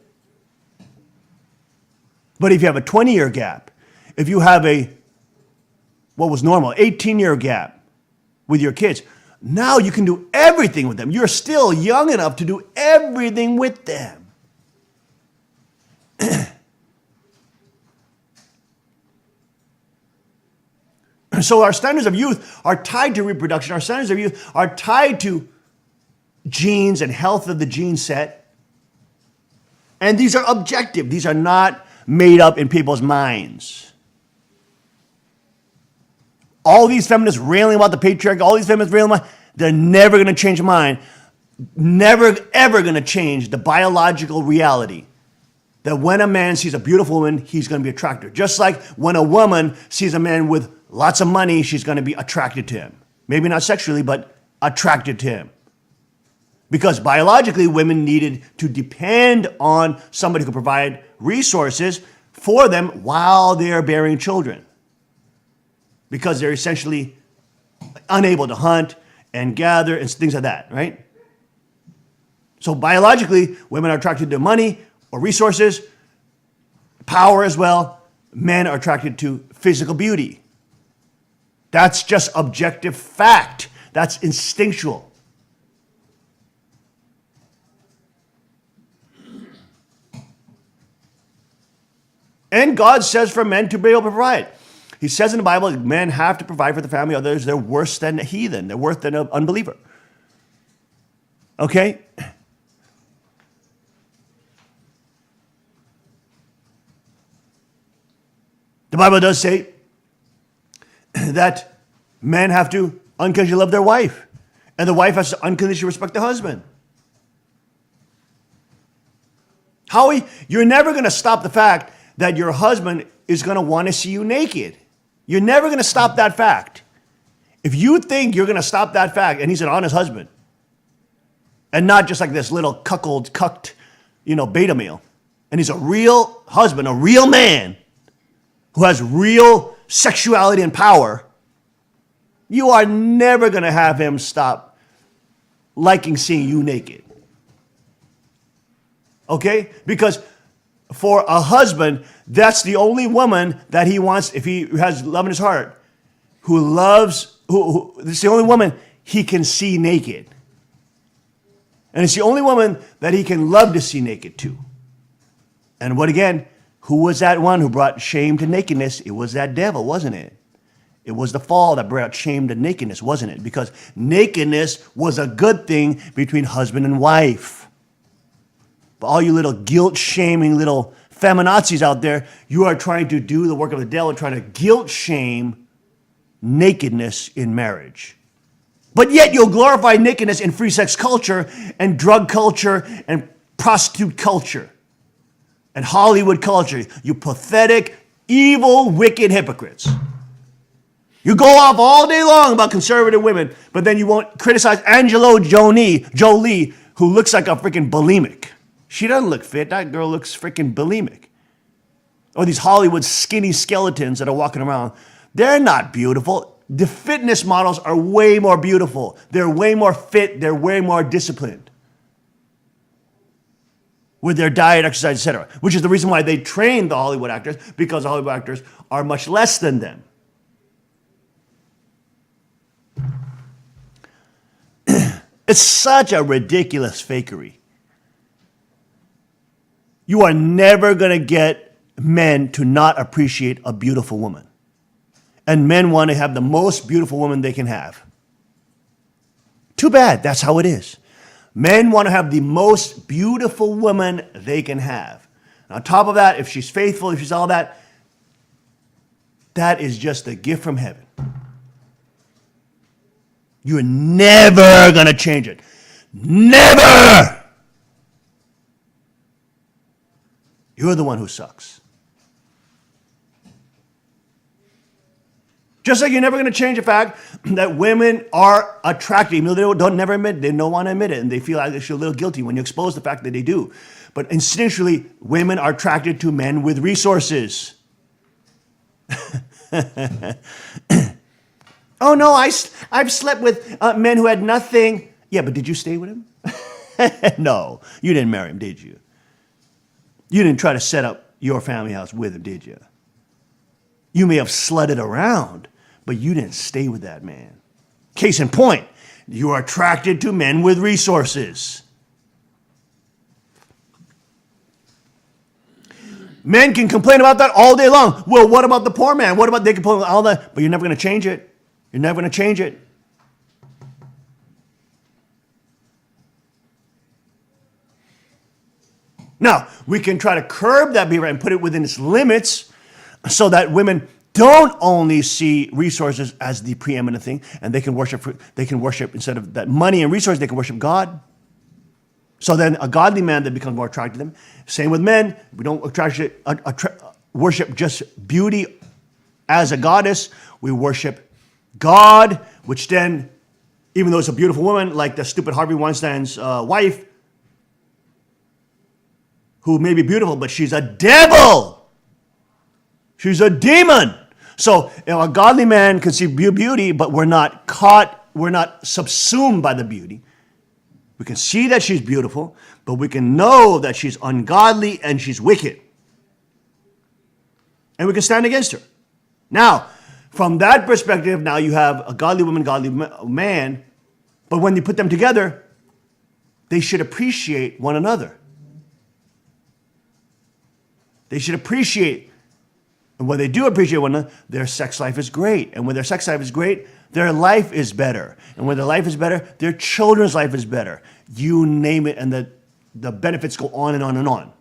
But if you have a 20-year gap, if you have what was normal, 18-year gap with your kids, now you can do everything with them. You're still young enough to do everything with them. So our standards of youth are tied to reproduction. Our standards of youth are tied to genes and health of the gene set. And these are objective. These are not made up in people's minds. All these feminists railing about the patriarchy, all these feminists railing about, they're never going to change their mind. Never, ever going to change the biological reality that when a man sees a beautiful woman, he's going to be attracted. Just like when a woman sees a man with lots of money, she's going to be attracted to him. Maybe not sexually, but attracted to him. Because biologically, women needed to depend on somebody who could provide resources for them while they're bearing children. Because they're essentially unable to hunt and gather and things like that, right? So biologically, women are attracted to money or resources, power as well. Men are attracted to physical beauty. That's just objective fact. That's instinctual. And God says for men to be able to provide. He says in the Bible, men have to provide for the family, others they're worse than a heathen. They're worse than an unbeliever. Okay? The Bible does say that men have to unconditionally love their wife, and the wife has to unconditionally respect the husband. Howie, you're never going to stop the fact that your husband is going to want to see you naked. You're never going to stop that fact. If you think you're going to stop that fact, and he's an honest husband, and not just like this little cucked, beta male, and he's a real husband, a real man who has real sexuality and power, you are never going to have him stop liking seeing you naked. Okay? Because for a husband, that's the only woman that he wants, if he has love in his heart, it's the only woman he can see naked. And it's the only woman that he can love to see naked too. And who was that one who brought shame to nakedness? It was that devil, wasn't it? It was the fall that brought shame to nakedness, wasn't it? Because nakedness was a good thing between husband and wife. But all you little guilt-shaming little feminazis out there, you are trying to do the work of the devil, trying to guilt-shame nakedness in marriage. But yet you'll glorify nakedness in free sex culture and drug culture and prostitute culture and Hollywood culture. You pathetic, evil, wicked hypocrites. You go off all day long about conservative women, but then you won't criticize Angela Jolie, who looks like a freaking bulimic. She doesn't look fit. That girl looks freaking bulimic. Or these Hollywood skinny skeletons that are walking around. They're not beautiful. The fitness models are way more beautiful. They're way more fit. They're way more disciplined with their diet, exercise, etc. Which is the reason why they train the Hollywood actors, because the Hollywood actors are much less than them. It's such a ridiculous fakery. You are never going to get men to not appreciate a beautiful woman. And men want to have the most beautiful woman they can have. Too bad, that's how it is. Men want to have the most beautiful woman they can have. And on top of that, if she's faithful, if she's all that, that is just a gift from heaven. You're never going to change it. Never! You're the one who sucks. Just like you're never going to change the fact that women are attractive, even though they don't never admit it, they don't want to admit it, and they feel like they feel a little guilty when you expose the fact that they do. But instinctually, women are attracted to men with resources. Oh no, I've slept with men who had nothing. Yeah, but did you stay with him? No, you didn't marry him, did you? You didn't try to set up your family house with him, did you? You may have slutted around, but you didn't stay with that man. Case in point, you are attracted to men with resources. Men can complain about that all day long. Well, what about the poor man? What about they complain about all that? But you're never going to change it. You're never going to change it. Now, we can try to curb that behavior and put it within its limits so that women don't only see resources as the preeminent thing, and they can worship instead of that money and resources, they can worship God. So then a godly man that becomes more attracted to them. Same with men. We don't worship just beauty as a goddess. We worship God, which then, even though it's a beautiful woman, like the stupid Harvey Weinstein's wife, who may be beautiful, but she's a devil. She's a demon. So a godly man can see beauty, but we're not subsumed by the beauty. We can see that she's beautiful, but we can know that she's ungodly and she's wicked. And we can stand against her. Now, from that perspective, now you have a godly woman, godly man, but when you put them together, they should appreciate one another. They should appreciate, and when they do appreciate one another, their sex life is great. And when their sex life is great, their life is better. And when their life is better, their children's life is better. You name it, and the benefits go on and on and on.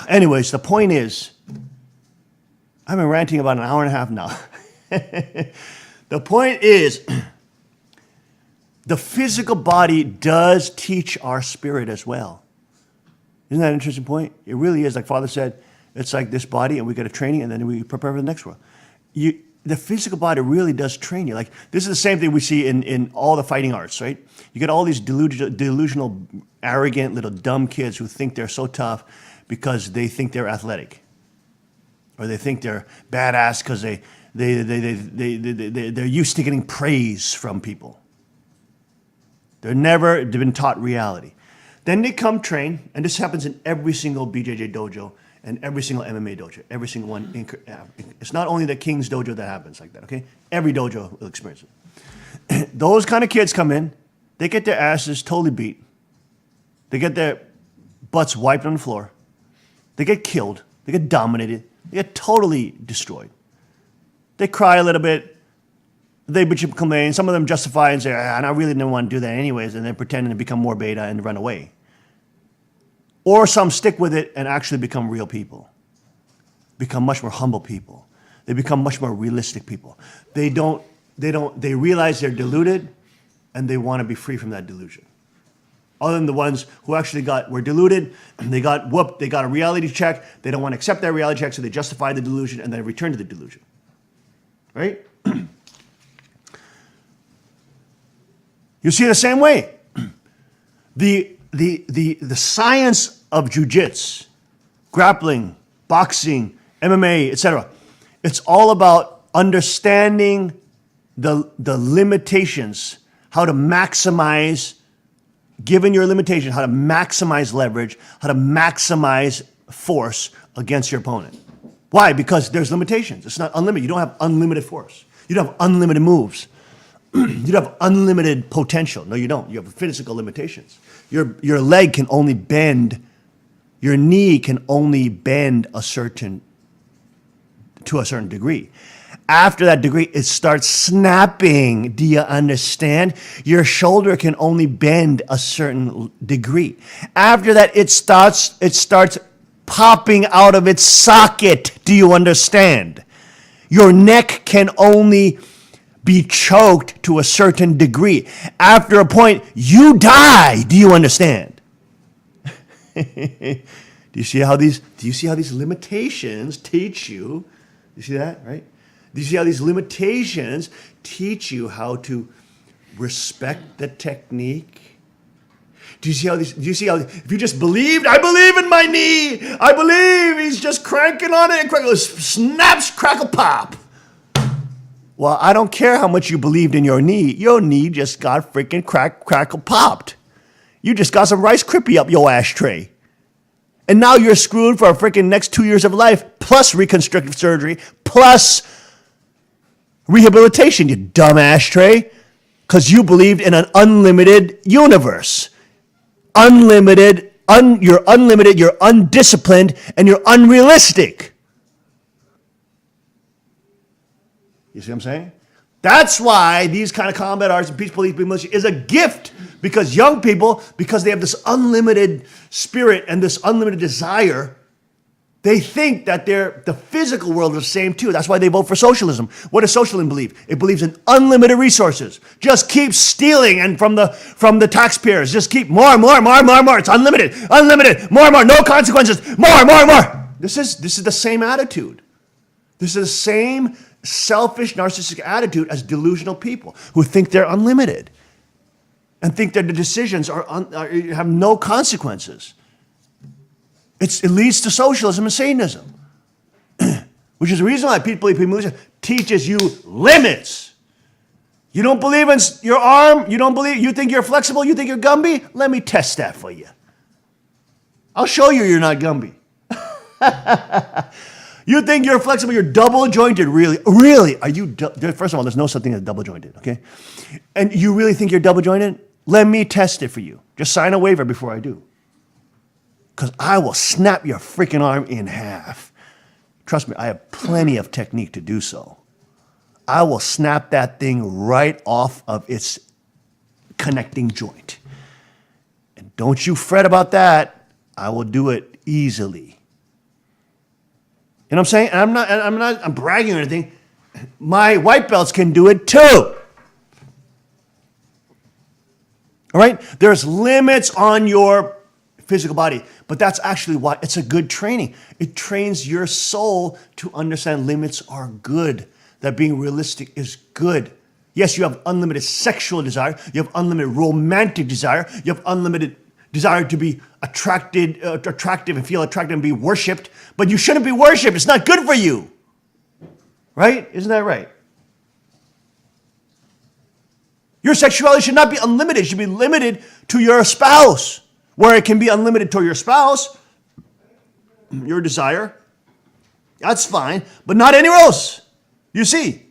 Anyways, the point is, I've been ranting about an hour and a half now. The point is, the physical body does teach our spirit as well. Isn't that an interesting point? It really is. Like Father said, it's like this body, and we get a training, and then we prepare for the next world. The physical body really does train you. Like, this is the same thing we see in all the fighting arts, right? You get all these delusional, arrogant, little dumb kids who think they're so tough because they think they're athletic. Or they think they're badass because they're used to getting praise from people. They've been taught reality. Then they come train, and this happens in every single BJJ dojo and every single MMA dojo, every single one. It's not only the King's dojo that happens like that, okay? Every dojo will experience it. Those kind of kids come in, they get their asses totally beat. They get their butts wiped on the floor. They get killed. They get dominated. They get totally destroyed. They cry a little bit. They complain. Some of them justify and say, I really didn't want to do that anyways, and then pretend to become more beta and run away. Or some stick with it and actually become real people. Become much more humble people. They become much more realistic people. They realize they're deluded, and they want to be free from that delusion. Other than the ones who actually were deluded, they got whooped, they got a reality check, they don't want to accept that reality check, so they justify the delusion and then return to the delusion. Right? You see it the same way. The science of jiu-jitsu, grappling, boxing, MMA, etc. It's all about understanding the limitations, how to maximize, given your limitation, how to maximize leverage, how to maximize force against your opponent. Why? Because there's limitations. It's not unlimited. You don't have unlimited force. You don't have unlimited moves. You don't have unlimited potential. No, you don't. You have physical limitations. Your leg can only bend. Your knee can only bend to a certain degree. After that degree, it starts snapping. Do you understand? Your shoulder can only bend a certain degree. After that, it starts popping out of its socket. Do you understand? Your neck can only be choked to a certain degree. After a point, you die. Do you understand? Do you see how these limitations teach you? You see that, right? Do you see how these limitations teach you how to respect the technique? Do you see how if you just believed, I believe in my knee, I believe he's just cranking on it and crackle, snaps, crackle, pop. Well, I don't care how much you believed in your knee just got freaking crackle, popped. You just got some Rice Krispie up your ashtray. And now you're screwed for a freaking next 2 years of life, plus reconstructive surgery, plus rehabilitation, you dumb ashtray, because you believed in an unlimited universe. You're unlimited, you're undisciplined, and you're unrealistic. You see what I'm saying? That's why these kind of combat arts and peace, police, militia is a gift, because young people, because they have this unlimited spirit and this unlimited desire, they think that the physical world is the same too. That's why they vote for socialism. What does socialism believe? It believes in unlimited resources. Just keep stealing and from the taxpayers. Just keep more. It's unlimited, more, no consequences, more. This is the same attitude. This is the same selfish, narcissistic attitude as delusional people who think they're unlimited and think that the decisions have no consequences. It leads to socialism and Satanism, which is the reason why people teaches you limits. You don't believe in your arm? You think you're flexible? You think you're Gumby? Let me test that for you. I'll show you're not Gumby. You think you're flexible, you're double jointed, really? Really? Are you, first of all, there's no such thing as double jointed, okay? And you really think you're double jointed? Let me test it for you. Just sign a waiver before I do. Because I will snap your freaking arm in half. Trust me, I have plenty of technique to do so. I will snap that thing right off of its connecting joint. And don't you fret about that. I will do it easily. You know what I'm saying? And I'm bragging or anything. My white belts can do it too. All right? There's limits on your physical body, but that's actually why it's a good training. It trains your soul to understand limits are good, that being realistic is good. Yes, you have unlimited sexual desire, you have unlimited romantic desire, you have unlimited desire to be attractive and feel attractive and be worshipped, but you shouldn't be worshipped. It's not good for you. Right? Isn't that right? Your sexuality should not be unlimited. It should be limited to your spouse. Where it can be unlimited to your spouse, your desire, that's fine, but not anywhere else. You see?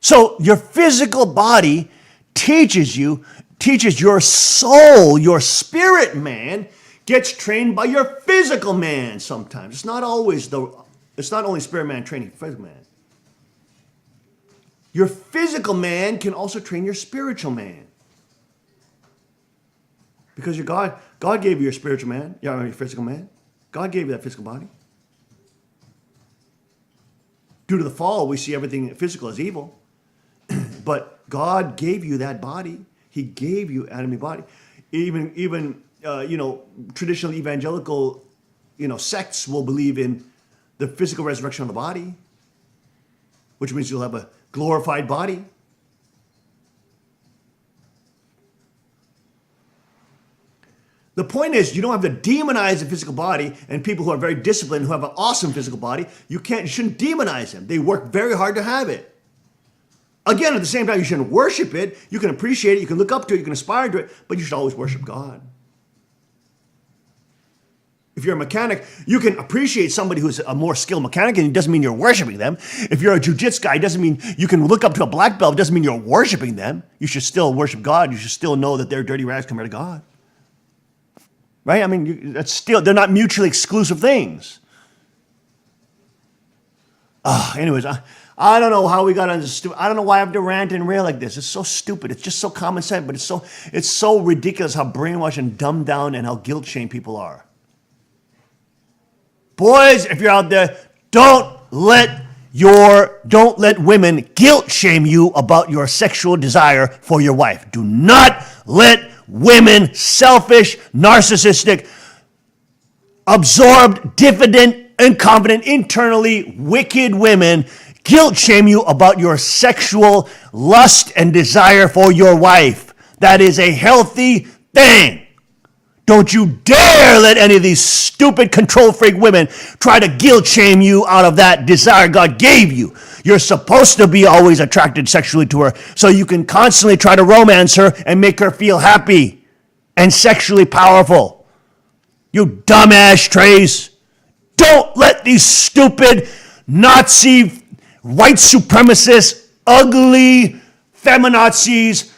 So your physical body teaches your soul, your spirit man gets trained by your physical man sometimes. It's not only spirit man training physical man. Your physical man can also train your spiritual man. Because God gave you your spiritual man, your physical man. God gave you that physical body. Due to the fall, we see everything physical as evil. But God gave you that body. He gave you anatomy body. Even traditional evangelical, sects will believe in the physical resurrection of the body, which means you'll have a glorified body. The point is, you don't have to demonize the physical body, and people who are very disciplined, who have an awesome physical body, you shouldn't demonize them. They work very hard to have it. Again, at the same time, you shouldn't worship it. You can appreciate it, you can look up to it, you can aspire to it, but you should always worship God. If you're a mechanic, you can appreciate somebody who's a more skilled mechanic, and it doesn't mean you're worshiping them. If you're a jiu-jitsu guy, it doesn't mean you can look up to a black belt. It doesn't mean you're worshiping them. You should still worship God. You should still know that they're dirty rags compared to God. Right? I mean, they're not mutually exclusive things. Anyways, I don't know how we got on this. I don't know why I have to rant and rail like this. It's so stupid. It's just so common sense, but it's so ridiculous how brainwashed and dumbed down and how guilt-shamed people are. Boys, if you're out there, don't let women guilt shame you about your sexual desire for your wife. Do not let women, selfish, narcissistic, absorbed, diffident, incompetent, internally wicked women guilt shame you about your sexual lust and desire for your wife. That is a healthy thing. Don't you dare let any of these stupid control freak women try to guilt shame you out of that desire God gave you. You're supposed to be always attracted sexually to her so you can constantly try to romance her and make her feel happy and sexually powerful. You dumb ashtrays. Don't let these stupid Nazi, white supremacist, ugly feminazis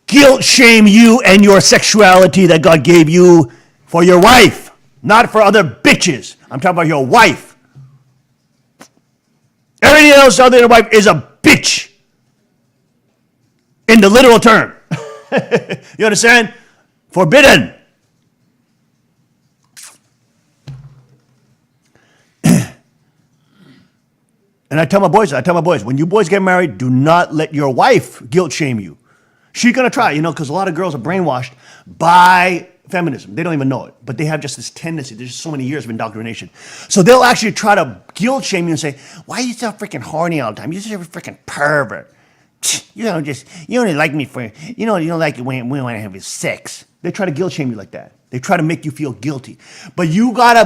guilt shame you and your sexuality that God gave you for your wife, not for other bitches. I'm talking about your wife. Everything else other than your wife is a bitch. In the literal term. You understand? Forbidden. And I tell my boys, when you boys get married, do not let your wife guilt shame you. She's going to try, because a lot of girls are brainwashed by feminism. They don't even know it, but they have just this tendency. There's just so many years of indoctrination. So they'll actually try to guilt shame you and say, why are you so freaking horny all the time? You're just a freaking pervert. You only like me for, you don't like it when we want to have sex. They try to guilt shame you like that. They try to make you feel guilty. But you gotta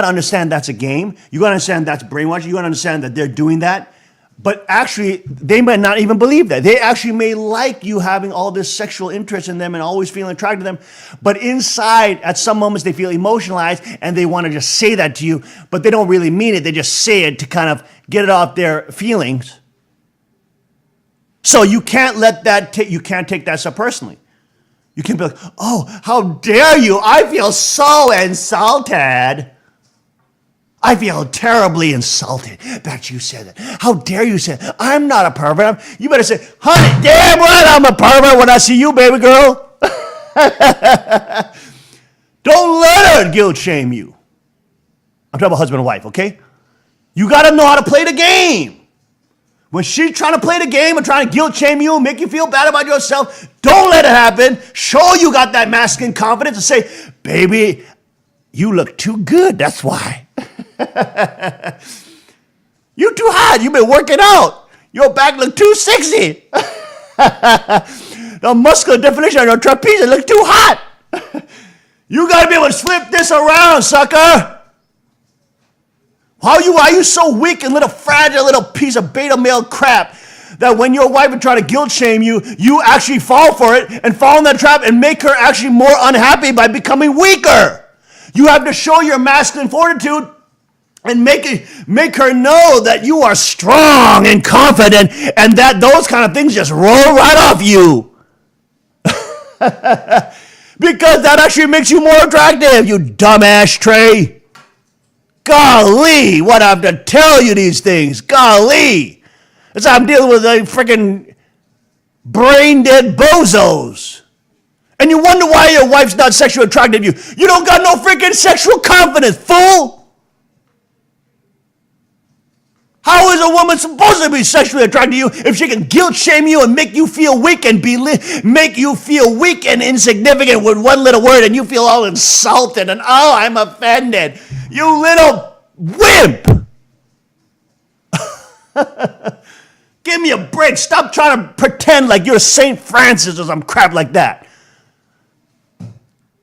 understand that's a game. You gotta understand that's brainwashing. You gotta understand that they're doing that. But actually, they might not even believe that. They actually may like you having all this sexual interest in them and always feeling attracted to them. But inside, at some moments, they feel emotionalized and they want to just say that to you, but they don't really mean it. They just say it to kind of get it off their feelings. So you can't let that, you can't take that so personally. You can't be like, oh, how dare you? I feel so insulted. I feel terribly insulted that you said that. How dare you say that? I'm not a pervert. You better say, honey, damn right I'm a pervert when I see you, baby girl. Don't let her guilt shame you. I'm talking about husband and wife, okay? You got to know how to play the game. When she's trying to play the game and trying to guilt shame you and make you feel bad about yourself, don't let it happen. Show you got that masculine confidence and say, baby, you look too good. That's why. You too hot. You've been working out. Your back look too sexy. The muscular definition on your trapeze look too hot. You got to be able to flip this around, sucker. Why are you so weak and little fragile little piece of beta male crap that when your wife is trying to guilt shame you, you actually fall for it and fall in that trap and make her actually more unhappy by becoming weaker? You have to show your masculine fortitude and make her know that you are strong and confident and that those kind of things just roll right off you. Because that actually makes you more attractive, you dumb ashtray. Golly, what I have to tell you these things. Golly. It's like I'm dealing with a freaking brain dead bozos. And you wonder why your wife's not sexually attracted to you. You don't got no freaking sexual confidence, fool. How is a woman supposed to be sexually attracted to you if she can guilt shame you and make you feel weak and make you feel weak and insignificant with one little word and you feel all insulted and oh, I'm offended. You little wimp. Give me a break. Stop trying to pretend like you're St. Francis or some crap like that.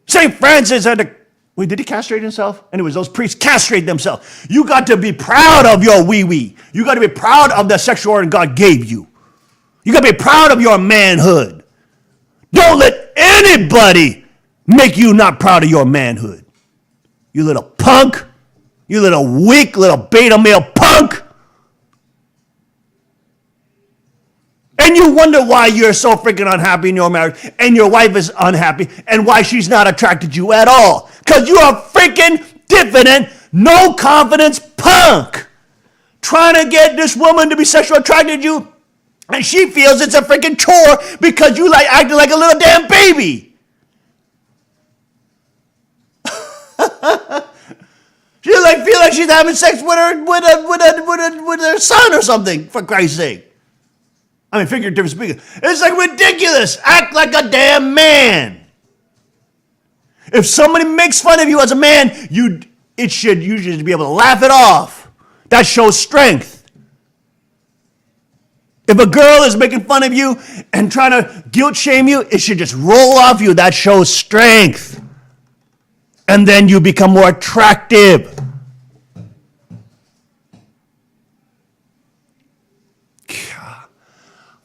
St. Francis had to... Wait, did he castrate himself? Anyways, those priests castrate themselves. You got to be proud of your wee-wee. You got to be proud of the sexual organ God gave you. You got to be proud of your manhood. Don't let anybody make you not proud of your manhood. You little punk. You little weak, little beta male punk. And you wonder why you're so freaking unhappy in your marriage and your wife is unhappy and why she's not attracted to you at all. Because you're a freaking diffident, no confidence punk. Trying to get this woman to be sexually attracted to you and she feels it's a freaking chore because you like acting like a little damn baby. She like feel like she's having sex with her son or something, for Christ's sake. I mean, figuratively speaking. It's like ridiculous. Act like a damn man. If somebody makes fun of you as a man, it should usually be able to laugh it off. That shows strength. If a girl is making fun of you and trying to guilt shame you, it should just roll off you. That shows strength. And then you become more attractive.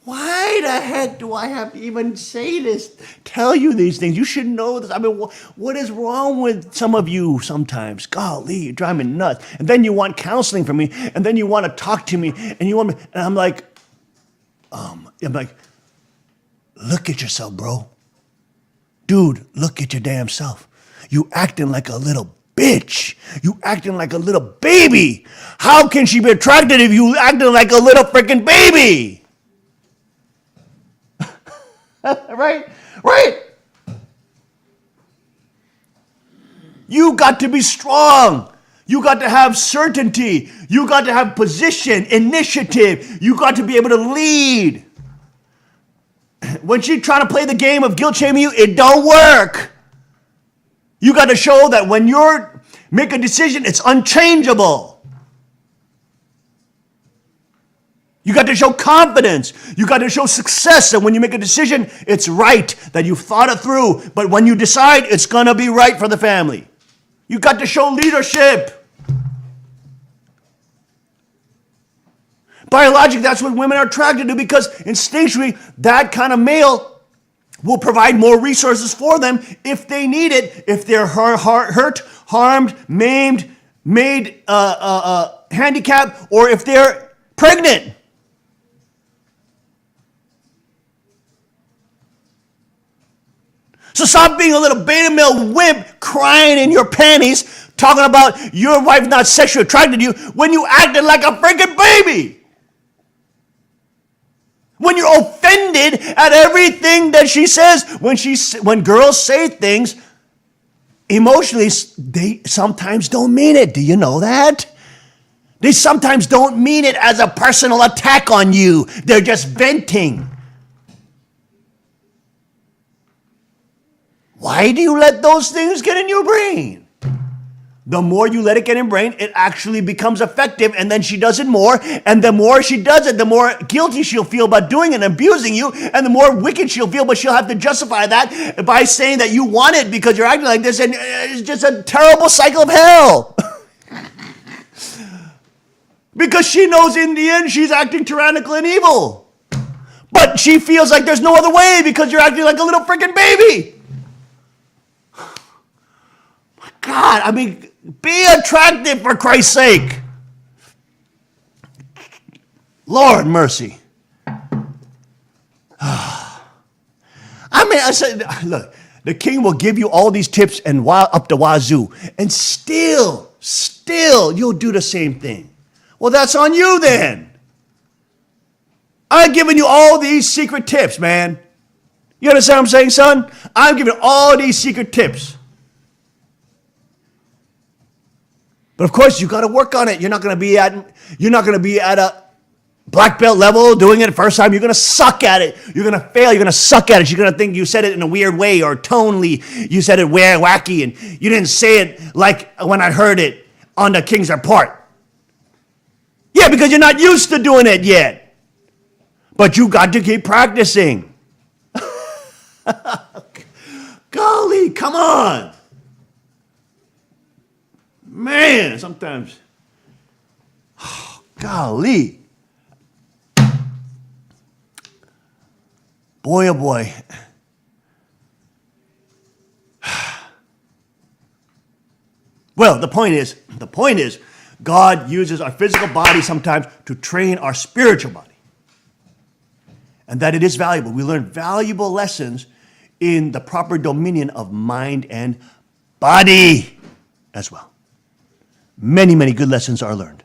Why the heck do I have to even say this, tell you these things? You should know this. I mean, what is wrong with some of you sometimes? Golly, you drive me nuts. And then you want counseling from me, and then you want to talk to me, and you want me, and I'm like, look at yourself, bro. Dude, look at your damn self. You acting like a little bitch. You acting like a little baby. How can she be attracted if you acting like a little freaking baby? Right? You got to be strong. You got to have certainty. You got to have position, initiative. You got to be able to lead. When she's trying to play the game of guilt shaming you, it don't work. You got to show that when you're make a decision, it's unchangeable. You got to show confidence. You got to show success. And when you make a decision, it's right, that you've thought it through. But when you decide, it's going to be right for the family. You got to show leadership. Biologically, that's what women are attracted to, because instinctually, that kind of male will provide more resources for them if they need it, if they're hurt, harmed, maimed, made handicapped, or if they're pregnant. So stop being a little beta male wimp crying in your panties, talking about your wife not sexually attracted to you when you acted like a freaking baby. When you're offended at everything that she says, when girls say things, emotionally, they sometimes don't mean it. Do you know that? They sometimes don't mean it as a personal attack on you. They're just venting. Why do you let those things get in your brain? The more you let it get in your brain, it actually becomes effective, and then she does it more, and the more she does it, the more guilty she'll feel about doing it and abusing you, and the more wicked she'll feel, but she'll have to justify that by saying that you want it because you're acting like this, and it's just a terrible cycle of hell. Because she knows in the end she's acting tyrannical and evil. But she feels like there's no other way because you're acting like a little freaking baby. God, I mean, be attractive for Christ's sake. Lord mercy. I mean, I said, look, the king will give you all these tips and up the wazoo, and still, you'll do the same thing. Well, that's on you then. I'm giving you all these secret tips, man. You understand what I'm saying, son? I'm giving you all these secret tips. But of course, you got to work on it. You're not going to be at a black belt level doing it the first time. You're going to suck at it. You're going to fail. You're going to suck at it. You're going to think you said it in a weird way or tonally. You said it wacky, and you didn't say it like when I heard it on the King's Report. Yeah, because you're not used to doing it yet. But you got to keep practicing. Golly, come on. Man, sometimes, golly. Boy, oh boy. Well, the point is, God uses our physical body sometimes to train our spiritual body. And that it is valuable. We learn valuable lessons in the proper dominion of mind and body as well. Many, many good lessons are learned.